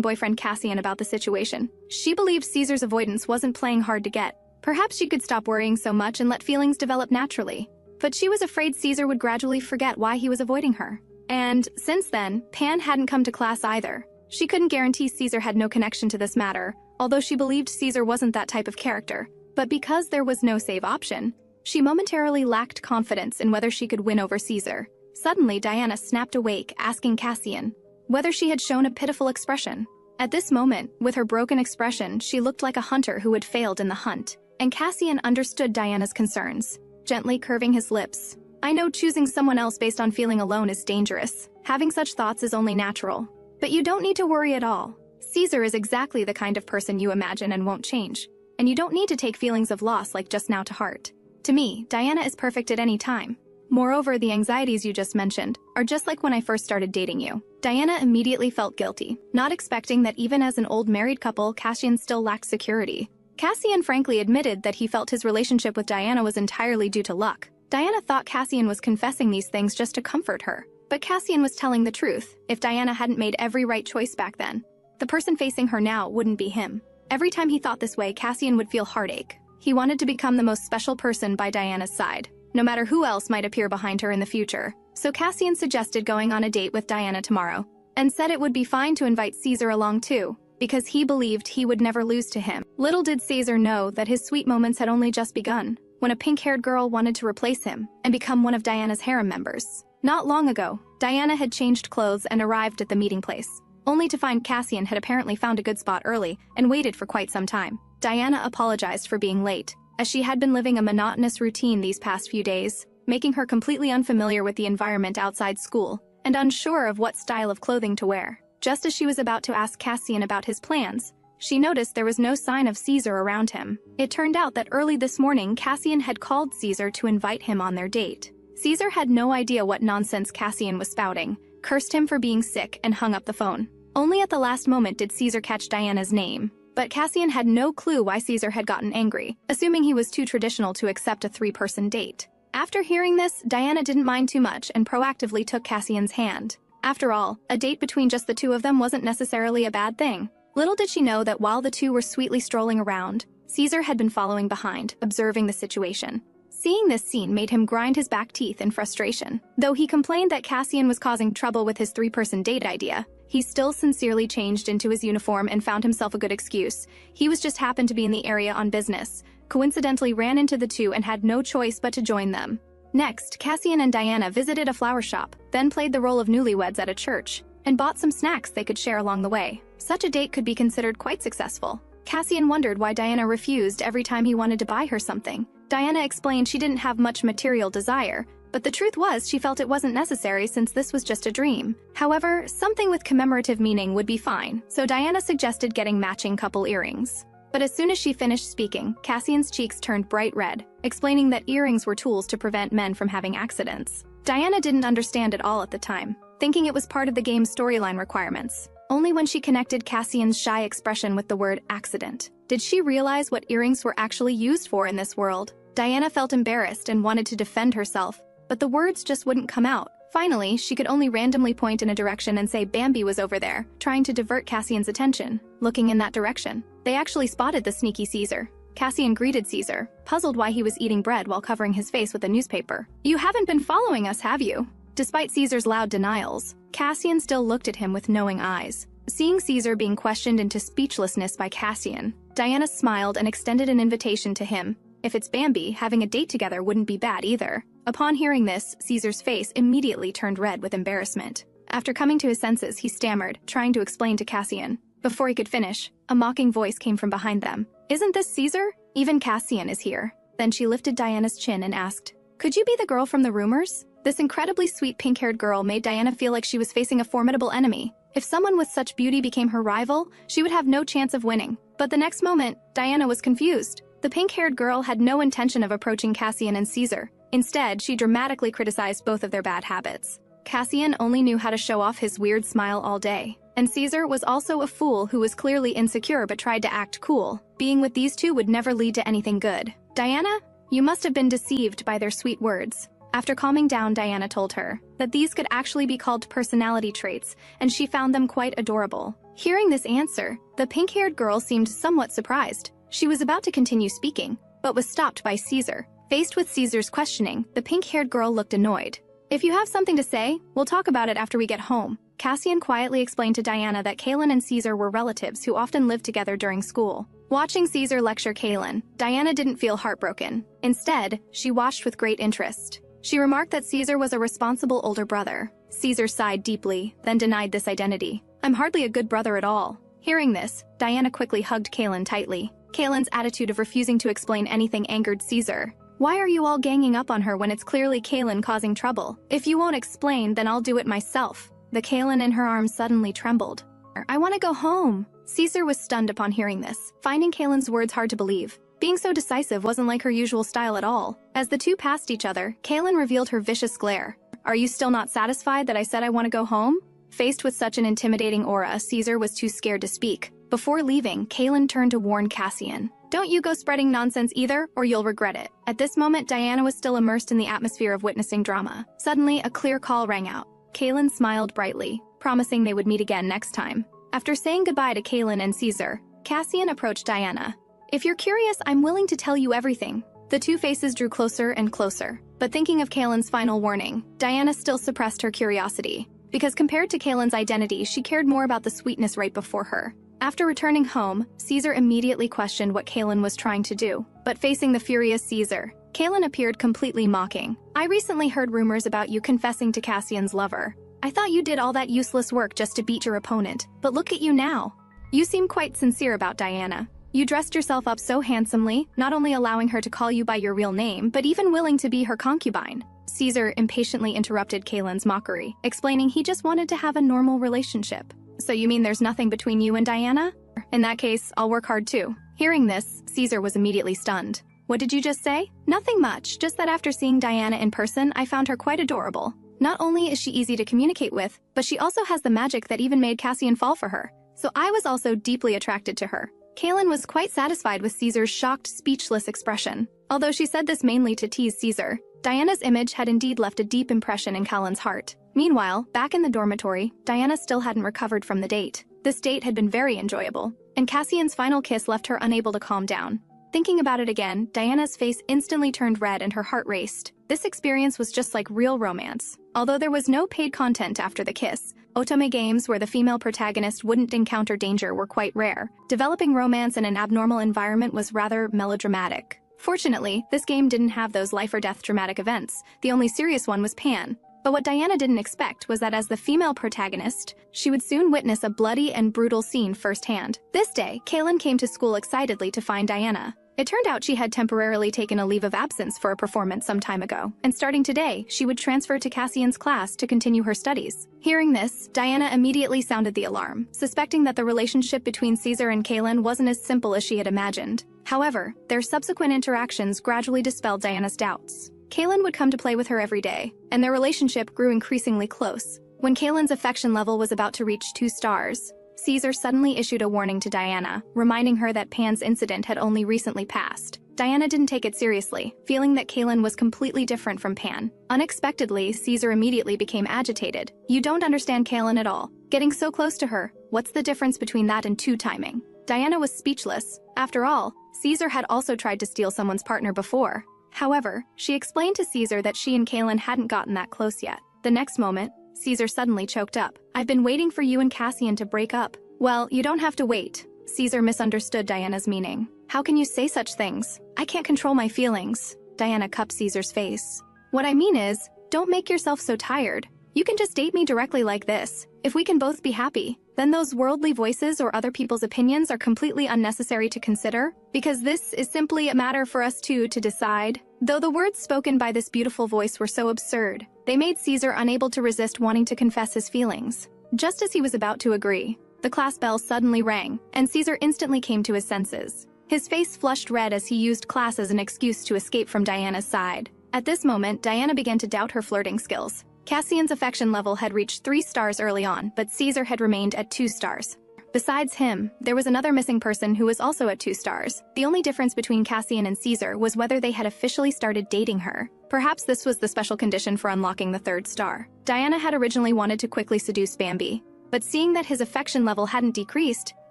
boyfriend Cassian about the situation. She believed Caesar's avoidance wasn't playing hard to get. Perhaps she could stop worrying so much and let feelings develop naturally. But she was afraid Caesar would gradually forget why he was avoiding her. And since then, Pan hadn't come to class either. She couldn't guarantee Caesar had no connection to this matter, although she believed Caesar wasn't that type of character. But because there was no save option, she momentarily lacked confidence in whether she could win over Caesar. Suddenly, Diana snapped awake, asking Cassian whether she had shown a pitiful expression. At this moment, with her broken expression, she looked like a hunter who had failed in the hunt, and Cassian understood Diana's concerns, gently curving his lips. I know choosing someone else based on feeling alone is dangerous. Having such thoughts is only natural. But you don't need to worry at all. Caesar is exactly the kind of person you imagine and won't change. And you don't need to take feelings of loss like just now to heart. To me, Diana is perfect at any time. Moreover, the anxieties you just mentioned are just like when I first started dating you. Diana immediately felt guilty, not expecting that even as an old married couple, Cassian still lacked security. Cassian frankly admitted that he felt his relationship with Diana was entirely due to luck. Diana thought Cassian was confessing these things just to comfort her. But Cassian was telling the truth. If Diana hadn't made every right choice back then, the person facing her now wouldn't be him. Every time he thought this way, Cassian would feel heartache. He wanted to become the most special person by Diana's side, no matter who else might appear behind her in the future. So Cassian suggested going on a date with Diana tomorrow, and said it would be fine to invite Caesar along too, because he believed he would never lose to him. Little did Caesar know that his sweet moments had only just begun, when a pink-haired girl wanted to replace him and become one of Diana's harem members. Not long ago, Diana had changed clothes and arrived at the meeting place, only to find Cassian had apparently found a good spot early and waited for quite some time. Diana apologized for being late, as she had been living a monotonous routine these past few days, making her completely unfamiliar with the environment outside school and unsure of what style of clothing to wear. Just as she was about to ask Cassian about his plans, she noticed there was no sign of Caesar around him. It turned out that early this morning, Cassian had called Caesar to invite him on their date. Caesar had no idea what nonsense Cassian was spouting, cursed him for being sick, and hung up the phone. Only at the last moment did Caesar catch Diana's name. But Cassian had no clue why Caesar had gotten angry, assuming he was too traditional to accept a three-person date. After hearing this, Diana didn't mind too much and proactively took Cassian's hand. After all, a date between just the two of them wasn't necessarily a bad thing. Little did she know that while the two were sweetly strolling around, Caesar had been following behind, observing the situation. Seeing this scene made him grind his back teeth in frustration. Though he complained that Cassian was causing trouble with his three-person date idea, he still sincerely changed into his uniform and found himself a good excuse. He was just happened to be in the area on business, coincidentally ran into the two and had no choice but to join them. Next, Cassian and Diana visited a flower shop, then played the role of newlyweds at a church, and bought some snacks they could share along the way. Such a date could be considered quite successful. Cassian wondered why Diana refused every time he wanted to buy her something. Diana explained she didn't have much material desire, but the truth was she felt it wasn't necessary since this was just a dream. However, something with commemorative meaning would be fine, so Diana suggested getting matching couple earrings. But as soon as she finished speaking, Cassian's cheeks turned bright red, explaining that earrings were tools to prevent men from having accidents. Diana didn't understand it all at the time, thinking it was part of the game's storyline requirements. Only when she connected Cassian's shy expression with the word accident did she realize what earrings were actually used for in this world. Diana felt embarrassed and wanted to defend herself, but the words just wouldn't come out. Finally, she could only randomly point in a direction and say Bambi was over there, trying to divert Cassian's attention. Looking in that direction, they actually spotted the sneaky Caesar. Cassian greeted Caesar, puzzled why he was eating bread while covering his face with a newspaper. "You haven't been following us, have you?" Despite Caesar's loud denials, Cassian still looked at him with knowing eyes. Seeing Caesar being questioned into speechlessness by Cassian, Diana smiled and extended an invitation to him. If it's Bambi, having a date together wouldn't be bad either. Upon hearing this, Caesar's face immediately turned red with embarrassment. After coming to his senses, he stammered, trying to explain to Cassian. Before he could finish, a mocking voice came from behind them. "Isn't this Caesar? Even Cassian is here." Then she lifted Diana's chin and asked, "Could you be the girl from the rumors?" This incredibly sweet pink-haired girl made Diana feel like she was facing a formidable enemy. If someone with such beauty became her rival, she would have no chance of winning. But the next moment, Diana was confused. The pink-haired girl had no intention of approaching Cassian and Caesar. Instead, she dramatically criticized both of their bad habits. Cassian only knew how to show off his weird smile all day. And Caesar was also a fool who was clearly insecure but tried to act cool. Being with these two would never lead to anything good. Diana, you must have been deceived by their sweet words. After calming down, Diana told her that these could actually be called personality traits, and she found them quite adorable. Hearing this answer, the pink-haired girl seemed somewhat surprised. She was about to continue speaking, but was stopped by Caesar. Faced with Caesar's questioning, the pink-haired girl looked annoyed. If you have something to say, we'll talk about it after we get home. Cassian quietly explained to Diana that Kalan and Caesar were relatives who often lived together during school. Watching Caesar lecture Kalan, Diana didn't feel heartbroken. Instead, she watched with great interest. She remarked that Caesar was a responsible older brother. Caesar sighed deeply, then denied this identity. I'm hardly a good brother at all. Hearing this, Diana quickly hugged Kalan tightly. Kalan's attitude of refusing to explain anything angered Caesar. Why are you all ganging up on her when it's clearly Kalan causing trouble? If you won't explain, then I'll do it myself. The Kalan in her arms suddenly trembled. I want to go home. Caesar was stunned upon hearing this, finding Kalan's words hard to believe. Being so decisive wasn't like her usual style at all. As the two passed each other, Kalan revealed her vicious glare. Are you still not satisfied that I said I want to go home? Faced with such an intimidating aura, Caesar was too scared to speak. Before leaving, Kalan turned to warn Cassian. Don't you go spreading nonsense either, or you'll regret it. At this moment, Diana was still immersed in the atmosphere of witnessing drama. Suddenly, a clear call rang out. Kalan smiled brightly, promising they would meet again next time. After saying goodbye to Kalan and Caesar, Cassian approached Diana. If you're curious, I'm willing to tell you everything. The two faces drew closer and closer. But thinking of Kalan's final warning, Diana still suppressed her curiosity. Because compared to Kalan's identity, she cared more about the sweetness right before her. After returning home, Caesar immediately questioned what Kalan was trying to do. But facing the furious Caesar, Kalan appeared completely mocking. I recently heard rumors about you confessing to Cassian's lover. I thought you did all that useless work just to beat your opponent, but look at you now. You seem quite sincere about Diana. You dressed yourself up so handsomely, not only allowing her to call you by your real name, but even willing to be her concubine. Caesar impatiently interrupted Kalan's mockery, explaining he just wanted to have a normal relationship. So you mean there's nothing between you and Diana? In that case, I'll work hard too. Hearing this, Caesar was immediately stunned. What did you just say? Nothing much, just that after seeing Diana in person, I found her quite adorable. Not only is she easy to communicate with, but she also has the magic that even made Cassian fall for her. So I was also deeply attracted to her. Kalan was quite satisfied with Caesar's shocked, speechless expression. Although she said this mainly to tease Caesar, Diana's image had indeed left a deep impression in Kalan's heart. Meanwhile, back in the dormitory, Diana still hadn't recovered from the date. This date had been very enjoyable, and Cassian's final kiss left her unable to calm down. Thinking about it again, Diana's face instantly turned red and her heart raced. This experience was just like real romance. Although there was no paid content after the kiss, otome games where the female protagonist wouldn't encounter danger were quite rare. Developing romance in an abnormal environment was rather melodramatic. Fortunately, this game didn't have those life-or-death dramatic events. The only serious one was Pan. But what Diana didn't expect was that as the female protagonist, she would soon witness a bloody and brutal scene firsthand. This day, Kalan came to school excitedly to find Diana. It turned out she had temporarily taken a leave of absence for a performance some time ago, and starting today, she would transfer to Cassian's class to continue her studies. Hearing this, Diana immediately sounded the alarm, suspecting that the relationship between Caesar and Kalan wasn't as simple as she had imagined. However, their subsequent interactions gradually dispelled Diana's doubts. Kalan would come to play with her every day, and their relationship grew increasingly close. When Kalan's affection level was about to reach 2 stars, Caesar suddenly issued a warning to Diana, reminding her that Pan's incident had only recently passed. Diana didn't take it seriously, feeling that Kalan was completely different from Pan. Unexpectedly, Caesar immediately became agitated. You don't understand Kalan at all. Getting so close to her, what's the difference between that and 2 timing? Diana was speechless. After all, Caesar had also tried to steal someone's partner before. However, she explained to Caesar that she and Kalan hadn't gotten that close yet. The next moment, Caesar suddenly choked up. I've been waiting for you and Cassian to break up. Well, you don't have to wait. Caesar misunderstood Diana's meaning. How can you say such things? I can't control my feelings. Diana cupped Caesar's face. What I mean is, don't make yourself so tired. You can just date me directly like this. If we can both be happy, then those worldly voices or other people's opinions are completely unnecessary to consider, because this is simply a matter for us two to decide. Though the words spoken by this beautiful voice were so absurd, they made Caesar unable to resist wanting to confess his feelings. Just as he was about to agree, the class bell suddenly rang, and Caesar instantly came to his senses. His face flushed red as he used class as an excuse to escape from Diana's side. At this moment, Diana began to doubt her flirting skills. Cassian's affection level had reached 3 stars early on, but Caesar had remained at 2 stars. Besides him, there was another missing person who was also at 2 stars. The only difference between Cassian and Caesar was whether they had officially started dating her. Perhaps this was the special condition for unlocking the 3rd star. Diana had originally wanted to quickly seduce Bambi, but seeing that his affection level hadn't decreased,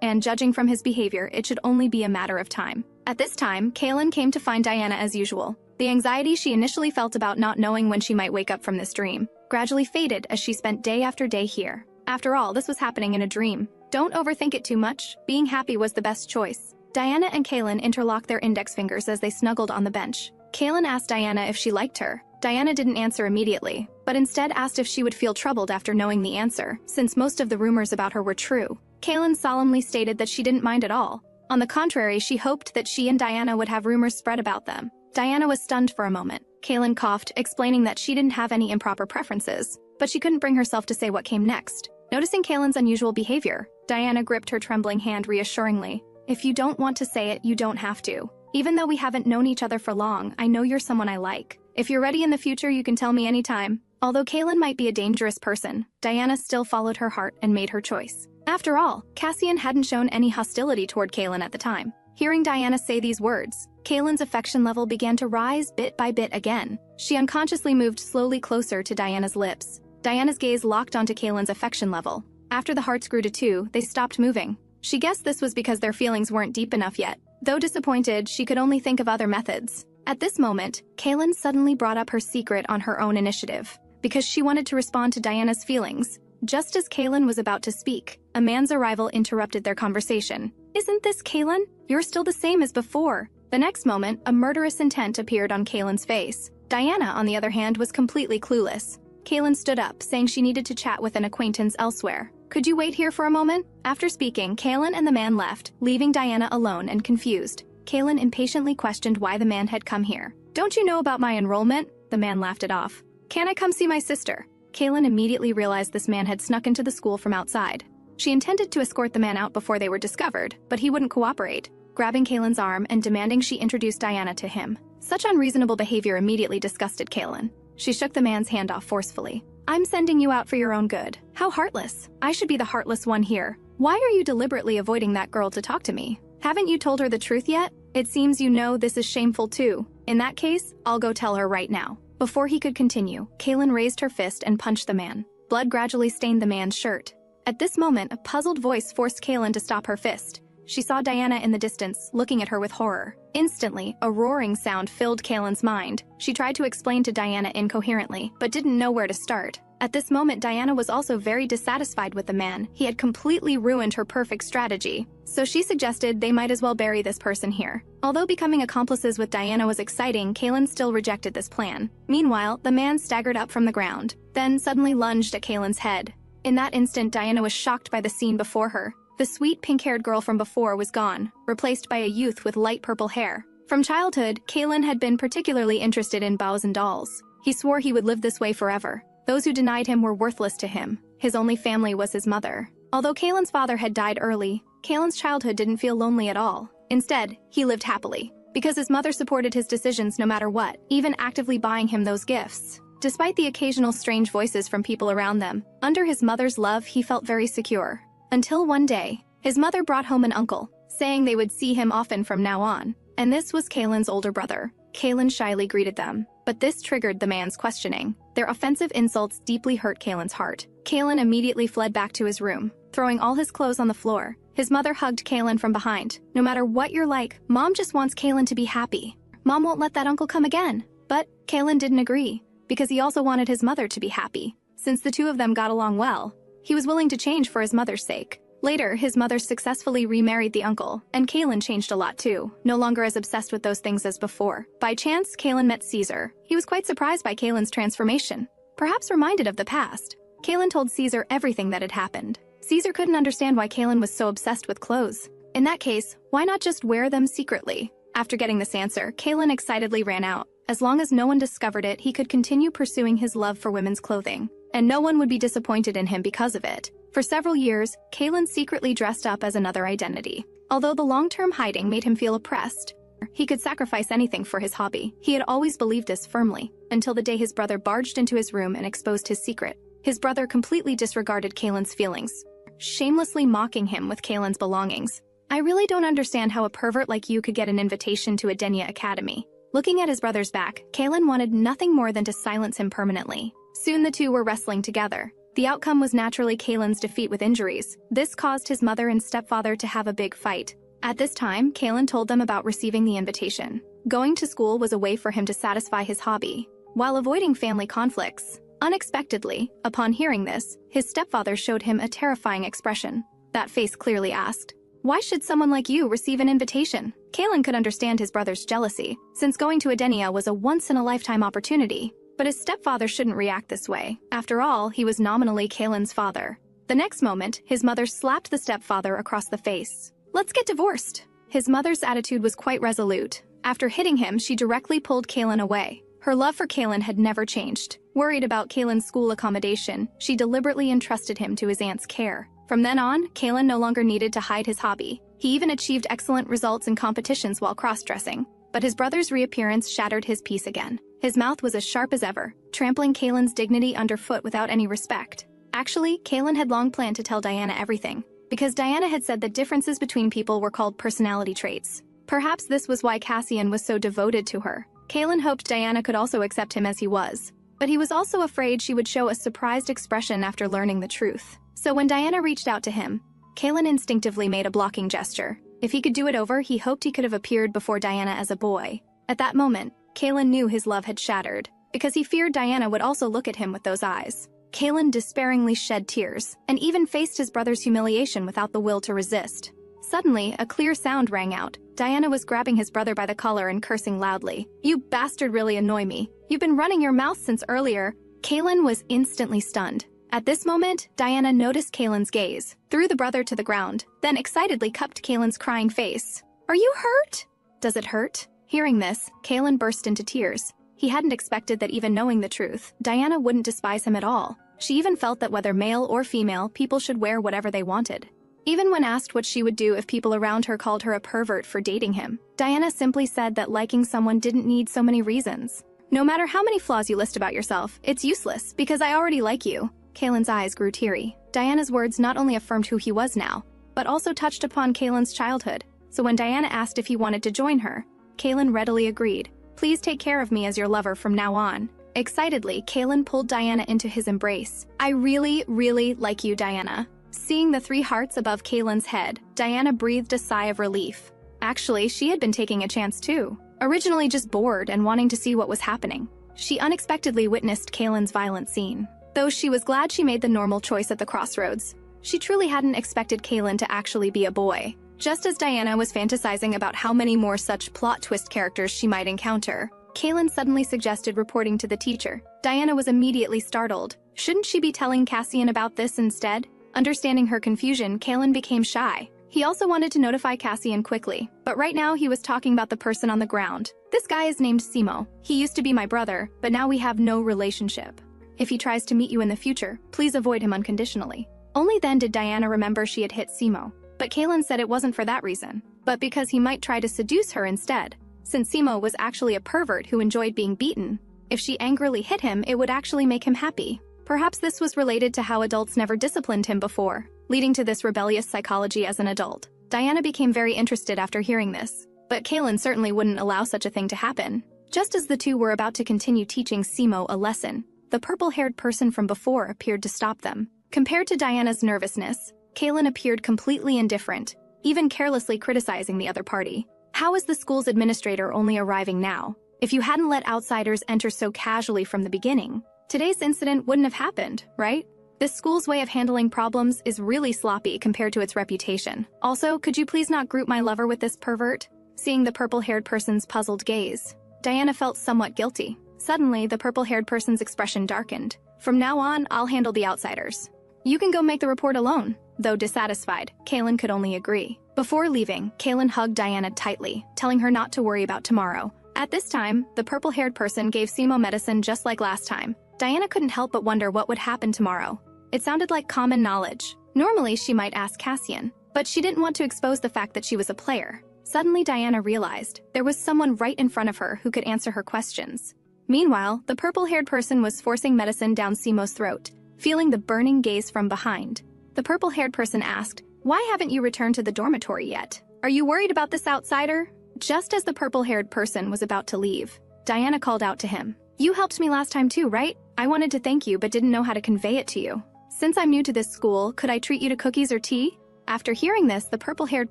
and judging from his behavior, it should only be a matter of time. At this time, Kalan came to find Diana as usual. The anxiety she initially felt about not knowing when she might wake up from this dream gradually faded as she spent day after day here. After all, this was happening in a dream. Don't overthink it too much. Being happy was the best choice. Diana and Kalan interlocked their index fingers as they snuggled on the bench. Kalan asked Diana if she liked her. Diana didn't answer immediately, but instead asked if she would feel troubled after knowing the answer, since most of the rumors about her were true. Kalan solemnly stated that she didn't mind at all. On the contrary, she hoped that she and Diana would have rumors spread about them. Diana was stunned for a moment. Kalan coughed, explaining that she didn't have any improper preferences, but she couldn't bring herself to say what came next. Noticing Kalan's unusual behavior, Diana gripped her trembling hand reassuringly. If you don't want to say it, you don't have to. Even though we haven't known each other for long, I know you're someone I like. If you're ready in the future, you can tell me anytime. Although Kalan might be a dangerous person, Diana still followed her heart and made her choice. After all, Cassian hadn't shown any hostility toward Kalan at the time. Hearing Diana say these words, Kalan's affection level began to rise bit by bit again. She unconsciously moved slowly closer to Diana's lips. Diana's gaze locked onto Kalan's affection level. After the hearts grew to 2, they stopped moving. She guessed this was because their feelings weren't deep enough yet. Though disappointed, she could only think of other methods. At this moment, Kalan suddenly brought up her secret on her own initiative, because she wanted to respond to Diana's feelings. Just as Kalan was about to speak, a man's arrival interrupted their conversation. Isn't this Kalan? You're still the same as before. The next moment, a murderous intent appeared on Kalan's face. Diana, on the other hand, was completely clueless. Kalan stood up, saying she needed to chat with an acquaintance elsewhere. Could you wait here for a moment? After speaking, Kalan and the man left, leaving Diana alone and confused. Kalan impatiently questioned why the man had come here. Don't you know about my enrollment? The man laughed it off. Can I come see my sister? Kalan immediately realized this man had snuck into the school from outside. She intended to escort the man out before they were discovered, but he wouldn't cooperate, grabbing Kalan's arm and demanding she introduce Diana to him. Such unreasonable behavior immediately disgusted Kalan. She shook the man's hand off forcefully. I'm sending you out for your own good. How heartless. I should be the heartless one here. Why are you deliberately avoiding that girl to talk to me? Haven't you told her the truth yet? It seems you know this is shameful too. In that case, I'll go tell her right now. Before he could continue, Kalan raised her fist and punched the man. Blood gradually stained the man's shirt. At this moment, a puzzled voice forced Kalan to stop her fist. She saw Diana in the distance, looking at her with horror. Instantly, a roaring sound filled Kalan's mind. She tried to explain to Diana incoherently, but didn't know where to start. At this moment, Diana was also very dissatisfied with the man. He had completely ruined her perfect strategy. So she suggested they might as well bury this person here. Although becoming accomplices with Diana was exciting, Kalan still rejected this plan. Meanwhile, the man staggered up from the ground, then suddenly lunged at Kalan's head. In that instant, Diana was shocked by the scene before her. The sweet pink-haired girl from before was gone, replaced by a youth with light purple hair. From childhood, Kalan had been particularly interested in bows and dolls. He swore he would live this way forever. Those who denied him were worthless to him. His only family was his mother. Although Kalan's father had died early, Kalan's childhood didn't feel lonely at all. Instead, he lived happily, because his mother supported his decisions no matter what, even actively buying him those gifts. Despite the occasional strange voices from people around them, under his mother's love, he felt very secure. Until one day, his mother brought home an uncle, saying they would see him often from now on. And this was Kalan's older brother. Kalan shyly greeted them, but this triggered the man's questioning. Their offensive insults deeply hurt Kalan's heart. Kalan immediately fled back to his room, throwing all his clothes on the floor. His mother hugged Kalan from behind. No matter what you're like, Mom just wants Kalan to be happy. Mom won't let that uncle come again. But Kalan didn't agree, because he also wanted his mother to be happy. Since the two of them got along well, he was willing to change for his mother's sake. Later, his mother successfully remarried the uncle, and Kalan changed a lot too, no longer as obsessed with those things as before. By chance, Kalan met Caesar. He was quite surprised by Kalan's transformation. Perhaps reminded of the past, Kalan told Caesar everything that had happened. Caesar couldn't understand why Kalan was so obsessed with clothes. In that case, why not just wear them secretly? After getting this answer, Kalan excitedly ran out. As long as no one discovered it, he could continue pursuing his love for women's clothing, and no one would be disappointed in him because of it. For several years, Kalan secretly dressed up as another identity. Although the long-term hiding made him feel oppressed, He could sacrifice anything for his hobby. He had always believed this firmly, until the day his brother barged into his room and exposed his secret. His brother completely disregarded Kalan's feelings, shamelessly mocking him with Kalan's belongings. I really don't understand how a pervert like you could get an invitation to Edenia Academy. Looking at his brother's back, Kalan wanted nothing more than to silence him permanently. Soon the two were wrestling together. The outcome was naturally Kalan's defeat with injuries. This caused his mother and stepfather to have a big fight. At this time, Kalan told them about receiving the invitation. Going to school was a way for him to satisfy his hobby, while avoiding family conflicts. Unexpectedly, upon hearing this, his stepfather showed him a terrifying expression. That face clearly asked, "Why should someone like you receive an invitation?" Kalan could understand his brother's jealousy, since going to Edenia was a once-in-a-lifetime opportunity. But his stepfather shouldn't react this way. After all, he was nominally Kalan's father. The next moment, his mother slapped the stepfather across the face. "Let's get divorced." His mother's attitude was quite resolute. After hitting him, she directly pulled Kalan away. Her love for Kalan had never changed. Worried about Kalan's school accommodation, she deliberately entrusted him to his aunt's care. From then on, Kalan no longer needed to hide his hobby. He even achieved excellent results in competitions while cross-dressing. But his brother's reappearance shattered his peace again. His mouth was as sharp as ever, trampling Kalan's dignity underfoot without any respect. Actually, Kalan had long planned to tell Diana everything, because Diana had said that differences between people were called personality traits. Perhaps this was why Cassian was so devoted to her. Kalan hoped Diana could also accept him as he was, but he was also afraid she would show a surprised expression after learning the truth. So when Diana reached out to him, Kalan instinctively made a blocking gesture. If he could do it over, he hoped he could have appeared before Diana as a boy. At that moment, Kalan knew his love had shattered, because he feared Diana would also look at him with those eyes. Kalan despairingly shed tears, and even faced his brother's humiliation without the will to resist. Suddenly, a clear sound rang out. Diana was grabbing his brother by the collar and cursing loudly. "You bastard really annoy me. You've been running your mouth since earlier." Kalan was instantly stunned. At this moment, Diana noticed Kalan's gaze, threw the brother to the ground, then excitedly cupped Kalan's crying face. "Are you hurt?" "Does it hurt?" Hearing this, Kalan burst into tears. He hadn't expected that even knowing the truth, Diana wouldn't despise him at all. She even felt that whether male or female, people should wear whatever they wanted. Even when asked what she would do if people around her called her a pervert for dating him, Diana simply said that liking someone didn't need so many reasons. "No matter how many flaws you list about yourself, it's useless, because I already like you." Kalan's eyes grew teary. Diana's words not only affirmed who he was now, but also touched upon Kalan's childhood. So when Diana asked if he wanted to join her, Kalan readily agreed. "Please take care of me as your lover from now on." Excitedly, Kalan pulled Diana into his embrace. "I really, really like you, Diana." Seeing the 3 hearts above Kalan's head, Diana breathed a sigh of relief. Actually, she had been taking a chance too. Originally just bored and wanting to see what was happening, she unexpectedly witnessed Kalan's violent scene. Though she was glad she made the normal choice at the crossroads, she truly hadn't expected Kalan to actually be a boy. Just as Diana was fantasizing about how many more such plot twist characters she might encounter, Kalan suddenly suggested reporting to the teacher. Diana was immediately startled. Shouldn't she be telling Cassian about this instead? Understanding her confusion, Kalan became shy. He also wanted to notify Cassian quickly, but right now he was talking about the person on the ground. "This guy is named Simo. He used to be my brother, but now we have no relationship. If he tries to meet you in the future, please avoid him unconditionally." Only then did Diana remember she had hit Simo. But Kalan said it wasn't for that reason, but because he might try to seduce her instead. Since Simo was actually a pervert who enjoyed being beaten, if she angrily hit him, it would actually make him happy. Perhaps this was related to how adults never disciplined him before, leading to this rebellious psychology as an adult. Diana became very interested after hearing this, but Kalan certainly wouldn't allow such a thing to happen. Just as the two were about to continue teaching Simo a lesson, the purple-haired person from before appeared to stop them. Compared to Diana's nervousness, Kalan appeared completely indifferent, even carelessly criticizing the other party. How is the school's administrator only arriving now? If you hadn't let outsiders enter so casually from the beginning, today's incident wouldn't have happened, right? This school's way of handling problems is really sloppy compared to its reputation. Also, could you please not group my lover with this pervert? Seeing the purple-haired person's puzzled gaze, Diana felt somewhat guilty. Suddenly, the purple-haired person's expression darkened. "From now on, I'll handle the outsiders. You can go make the report alone." Though dissatisfied, Kalan could only agree. Before leaving, Kalan hugged Diana tightly, telling her not to worry about tomorrow. At this time, the purple-haired person gave Simo medicine just like last time. Diana couldn't help but wonder what would happen tomorrow. It sounded like common knowledge. Normally, she might ask Cassian, but she didn't want to expose the fact that she was a player. Suddenly Diana realized there was someone right in front of her who could answer her questions. Meanwhile, the purple-haired person was forcing medicine down Simo's throat, feeling the burning gaze from behind. The purple-haired person asked, "Why haven't you returned to the dormitory yet? Are you worried about this outsider?" Just as the purple-haired person was about to leave, Diana called out to him, "You helped me last time too, right? I wanted to thank you but didn't know how to convey it to you. Since I'm new to this school, could I treat you to cookies or tea?" After hearing this, the purple-haired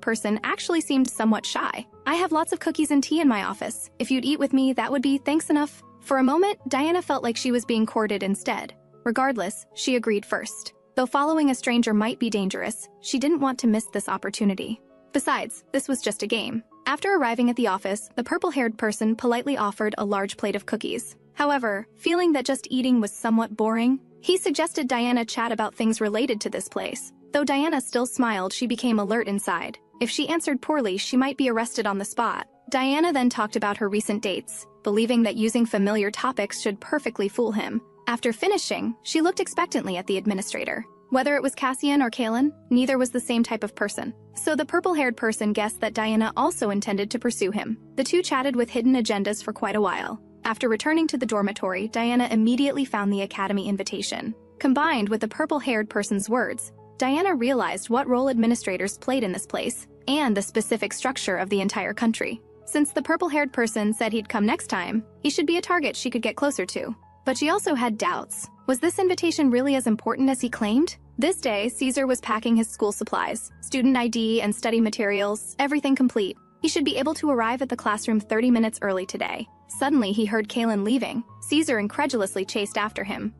person actually seemed somewhat shy. "I have lots of cookies and tea in my office. If you'd eat with me, that would be thanks enough." For a moment, Diana felt like she was being courted instead. Regardless, she agreed first. Though following a stranger might be dangerous, she didn't want to miss this opportunity. Besides, this was just a game. After arriving at the office, the purple-haired person politely offered a large plate of cookies. However, feeling that just eating was somewhat boring, he suggested Diana chat about things related to this place. Though Diana still smiled, she became alert inside. If she answered poorly, she might be arrested on the spot. Diana then talked about her recent dates, believing that using familiar topics should perfectly fool him. After finishing, she looked expectantly at the administrator. Whether it was Cassian or Kalan, neither was the same type of person. So the purple-haired person guessed that Diana also intended to pursue him. The two chatted with hidden agendas for quite a while. After returning to the dormitory, Diana immediately found the academy invitation. Combined with the purple-haired person's words, Diana realized what role administrators played in this place, and the specific structure of the entire country. Since the purple-haired person said he'd come next time, he should be a target she could get closer to. But she also had doubts. Was this invitation really as important as he claimed? This day, Caesar was packing his school supplies, student ID and study materials, everything complete. He should be able to arrive at the classroom 30 minutes early today. Suddenly, he heard Kalan leaving. Caesar incredulously chased after him.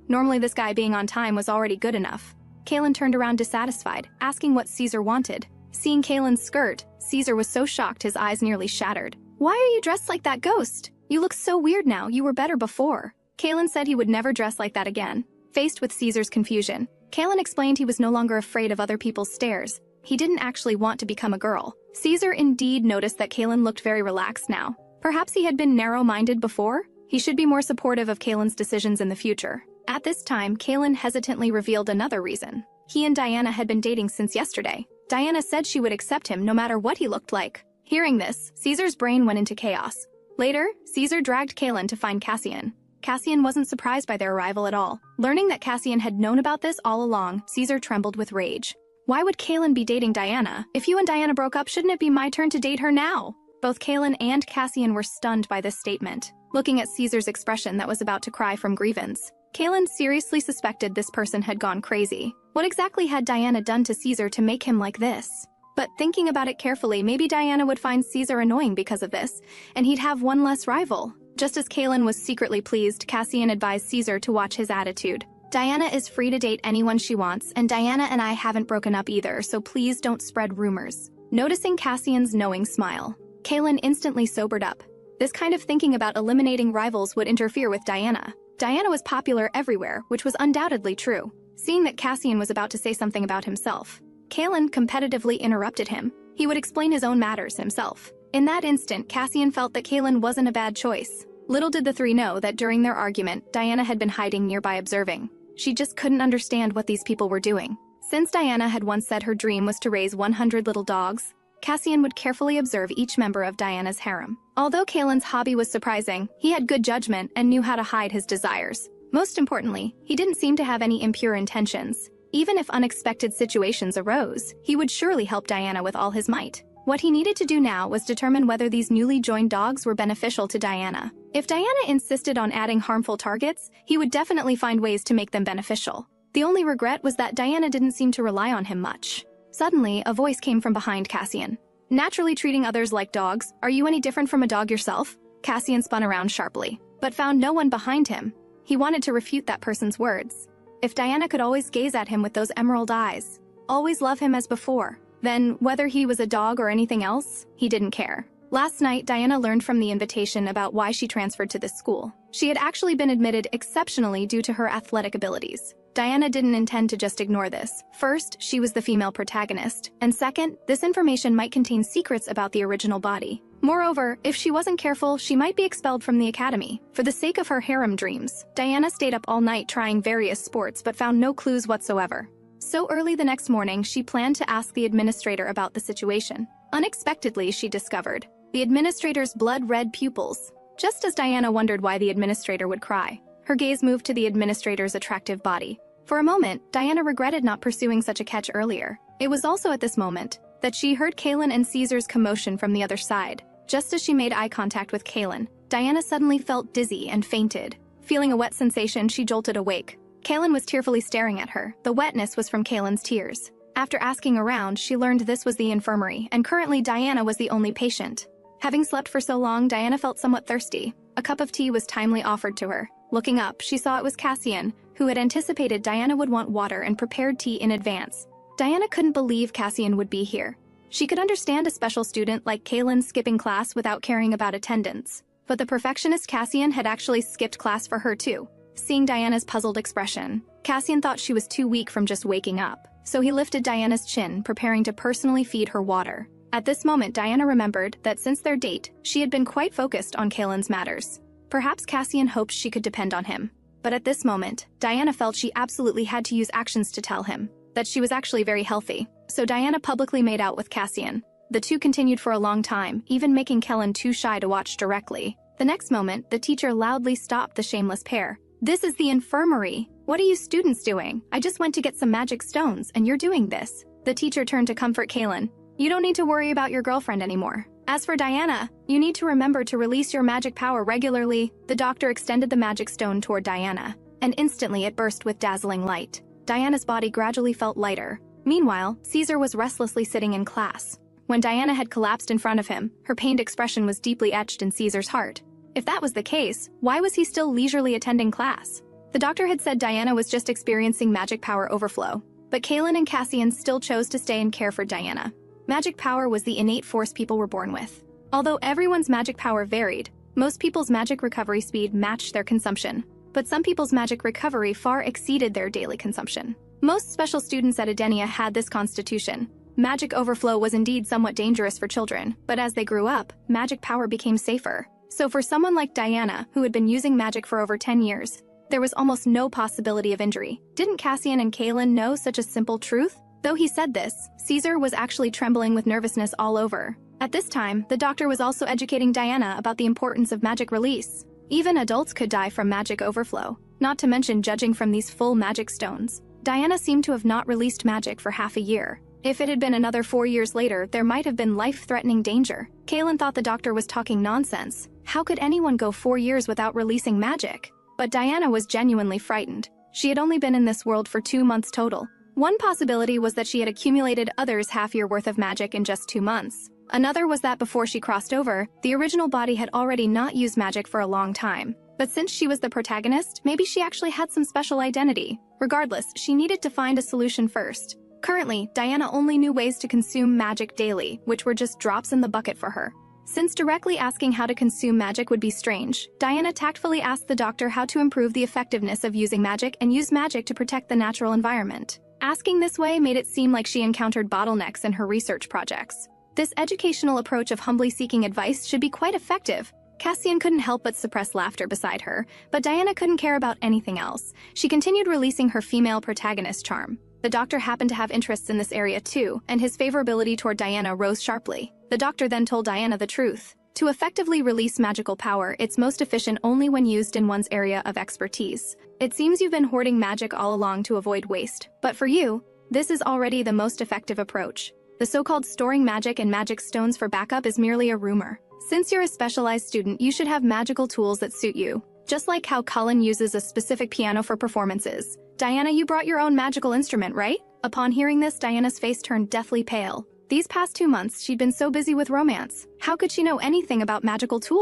Normally this guy being on time was already good enough. Kalan turned around dissatisfied, asking what Caesar wanted. Seeing Kalan's skirt, Caesar was so shocked his eyes nearly shattered. "Why are you dressed like that ghost? You look so weird now, you were better before." Kalan said he would never dress like that again. Faced with Caesar's confusion, Kalan explained he was no longer afraid of other people's stares. He didn't actually want to become a girl. Caesar indeed noticed that Kalan looked very relaxed now. Perhaps he had been narrow-minded before? He should be more supportive of Kalan's decisions in the future. At this time, Kalan hesitantly revealed another reason. He and Diana had been dating since yesterday. Diana said she would accept him no matter what he looked like. Hearing this, Caesar's brain went into chaos. Later, Caesar dragged Kalan to find Cassian. Cassian wasn't surprised by their arrival at all. Learning that Cassian had known about this all along, Caesar trembled with rage. "Why would Kalan be dating Diana? If you and Diana broke up, shouldn't it be my turn to date her now?" Both Kalan and Cassian were stunned by this statement, looking at Caesar's expression that was about to cry from grievance. Kalan seriously suspected this person had gone crazy. What exactly had Diana done to Caesar to make him like this? But thinking about it carefully, maybe Diana would find Caesar annoying because of this, and he'd have one less rival. Just as Kalan was secretly pleased, Cassian advised Caesar to watch his attitude. "Diana is free to date anyone she wants, and Diana and I haven't broken up either, so please don't spread rumors." Noticing Cassian's knowing smile, Kalan instantly sobered up. This kind of thinking about eliminating rivals would interfere with Diana. Diana was popular everywhere, which was undoubtedly true. Seeing that Cassian was about to say something about himself, Kalan competitively interrupted him. He would explain his own matters himself. In that instant, Cassian felt that Kalan wasn't a bad choice. Little did the three know that during their argument, Diana had been hiding nearby observing. She just couldn't understand what these people were doing. Since Diana had once said her dream was to raise 100 little dogs, Cassian would carefully observe each member of Diana's harem. Although Kalan's hobby was surprising, he had good judgment and knew how to hide his desires. Most importantly, he didn't seem to have any impure intentions. Even if unexpected situations arose, he would surely help Diana with all his might. What he needed to do now was determine whether these newly joined dogs were beneficial to Diana. If Diana insisted on adding harmful targets, he would definitely find ways to make them beneficial. The only regret was that Diana didn't seem to rely on him much. Suddenly, a voice came from behind Cassian. "Naturally treating others like dogs, are you any different from a dog yourself?" Cassian spun around sharply, but found no one behind him. He wanted to refute that person's words. If Diana could always gaze at him with those emerald eyes, always love him as before, then whether he was a dog or anything else, he didn't care. Last night, Diana learned from the invitation about why she transferred to this school. She had actually been admitted exceptionally due to her athletic abilities. Diana didn't intend to just ignore this. First, she was the female protagonist, and second, this information might contain secrets about the original body. Moreover, if she wasn't careful, she might be expelled from the academy. For the sake of her harem dreams, Diana stayed up all night trying various sports but found no clues whatsoever. So early the next morning, she planned to ask the administrator about the situation. Unexpectedly, she discovered the administrator's blood-red pupils. Just as Diana wondered why the administrator would cry, her gaze moved to the administrator's attractive body. For a moment, Diana regretted not pursuing such a catch earlier. It was also at this moment that she heard Kalan and Caesar's commotion from the other side. Just as she made eye contact with Kalan, Diana suddenly felt dizzy and fainted. Feeling a wet sensation, she jolted awake. Kalan was tearfully staring at her. The wetness was from Kalan's tears. After asking around, she learned this was the infirmary, and currently Diana was the only patient. Having slept for so long, Diana felt somewhat thirsty. A cup of tea was timely offered to her. Looking up, she saw it was Cassian, who had anticipated Diana would want water and prepared tea in advance. Diana couldn't believe Cassian would be here. She could understand a special student like Kalan skipping class without caring about attendance. But the perfectionist Cassian had actually skipped class for her too. Seeing Diana's puzzled expression, Cassian thought she was too weak from just waking up. So he lifted Diana's chin, preparing to personally feed her water. At this moment, Diana remembered that since their date, she had been quite focused on Kalan's matters. Perhaps Cassian hoped she could depend on him. But at this moment, Diana felt she absolutely had to use actions to tell him that she was actually very healthy. So Diana publicly made out with Cassian. The two continued for a long time, even making Kalan too shy to watch directly. The next moment, the teacher loudly stopped the shameless pair. "This is the infirmary. What are you students doing? I just went to get some magic stones, and you're doing this." The teacher turned to comfort Kalan. "You don't need to worry about your girlfriend anymore. As for Diana, you need to remember to release your magic power regularly." The doctor extended the magic stone toward Diana, and instantly it burst with dazzling light. Diana's body gradually felt lighter. Meanwhile, Caesar was restlessly sitting in class. When Diana had collapsed in front of him, her pained expression was deeply etched in Caesar's heart. If that was the case, why was he still leisurely attending class? The doctor had said Diana was just experiencing magic power overflow, but Kalan and Cassian still chose to stay and care for Diana. Magic power was the innate force people were born with. Although everyone's magic power varied, most people's magic recovery speed matched their consumption, but some people's magic recovery far exceeded their daily consumption. Most special students at Edenia had this constitution. Magic overflow was indeed somewhat dangerous for children, but as they grew up, magic power became safer. So for someone like Diana, who had been using magic for over 10 years, there was almost no possibility of injury. Didn't Cassian and Kalan know such a simple truth? Though he said this, Caesar was actually trembling with nervousness all over. At this time, the doctor was also educating Diana about the importance of magic release. Even adults could die from magic overflow, not to mention judging from these full magic stones. Diana seemed to have not released magic for half a year. If it had been another 4 years later, there might have been life-threatening danger. Kalan thought the doctor was talking nonsense. How could anyone go 4 years without releasing magic? But Diana was genuinely frightened. She had only been in this world for 2 months total. One possibility was that she had accumulated others' half-year worth of magic in just 2 months. Another was that before she crossed over, the original body had already not used magic for a long time. But since she was the protagonist, maybe she actually had some special identity. Regardless, she needed to find a solution first. Currently, Diana only knew ways to consume magic daily, which were just drops in the bucket for her. Since directly asking how to consume magic would be strange, Diana tactfully asked the doctor how to improve the effectiveness of using magic and use magic to protect the natural environment. Asking this way made it seem like she encountered bottlenecks in her research projects. This educational approach of humbly seeking advice should be quite effective. Cassian couldn't help but suppress laughter beside her, but Diana couldn't care about anything else. She continued releasing her female protagonist charm. The doctor happened to have interests in this area too, and his favorability toward Diana rose sharply. The doctor then told Diana the truth. To effectively release magical power, it's most efficient only when used in one's area of expertise. It seems you've been hoarding magic all along to avoid waste, but for you, this is already the most effective approach. The so-called storing magic and magic stones for backup is merely a rumor. Since you're a specialized student, you should have magical tools that suit you. Just like how Kalan uses a specific piano for performances. Diana, you brought your own magical instrument, right? Upon hearing this, Diana's face turned deathly pale. These past 2 months, she'd been so busy with romance. How could she know anything about magical tools?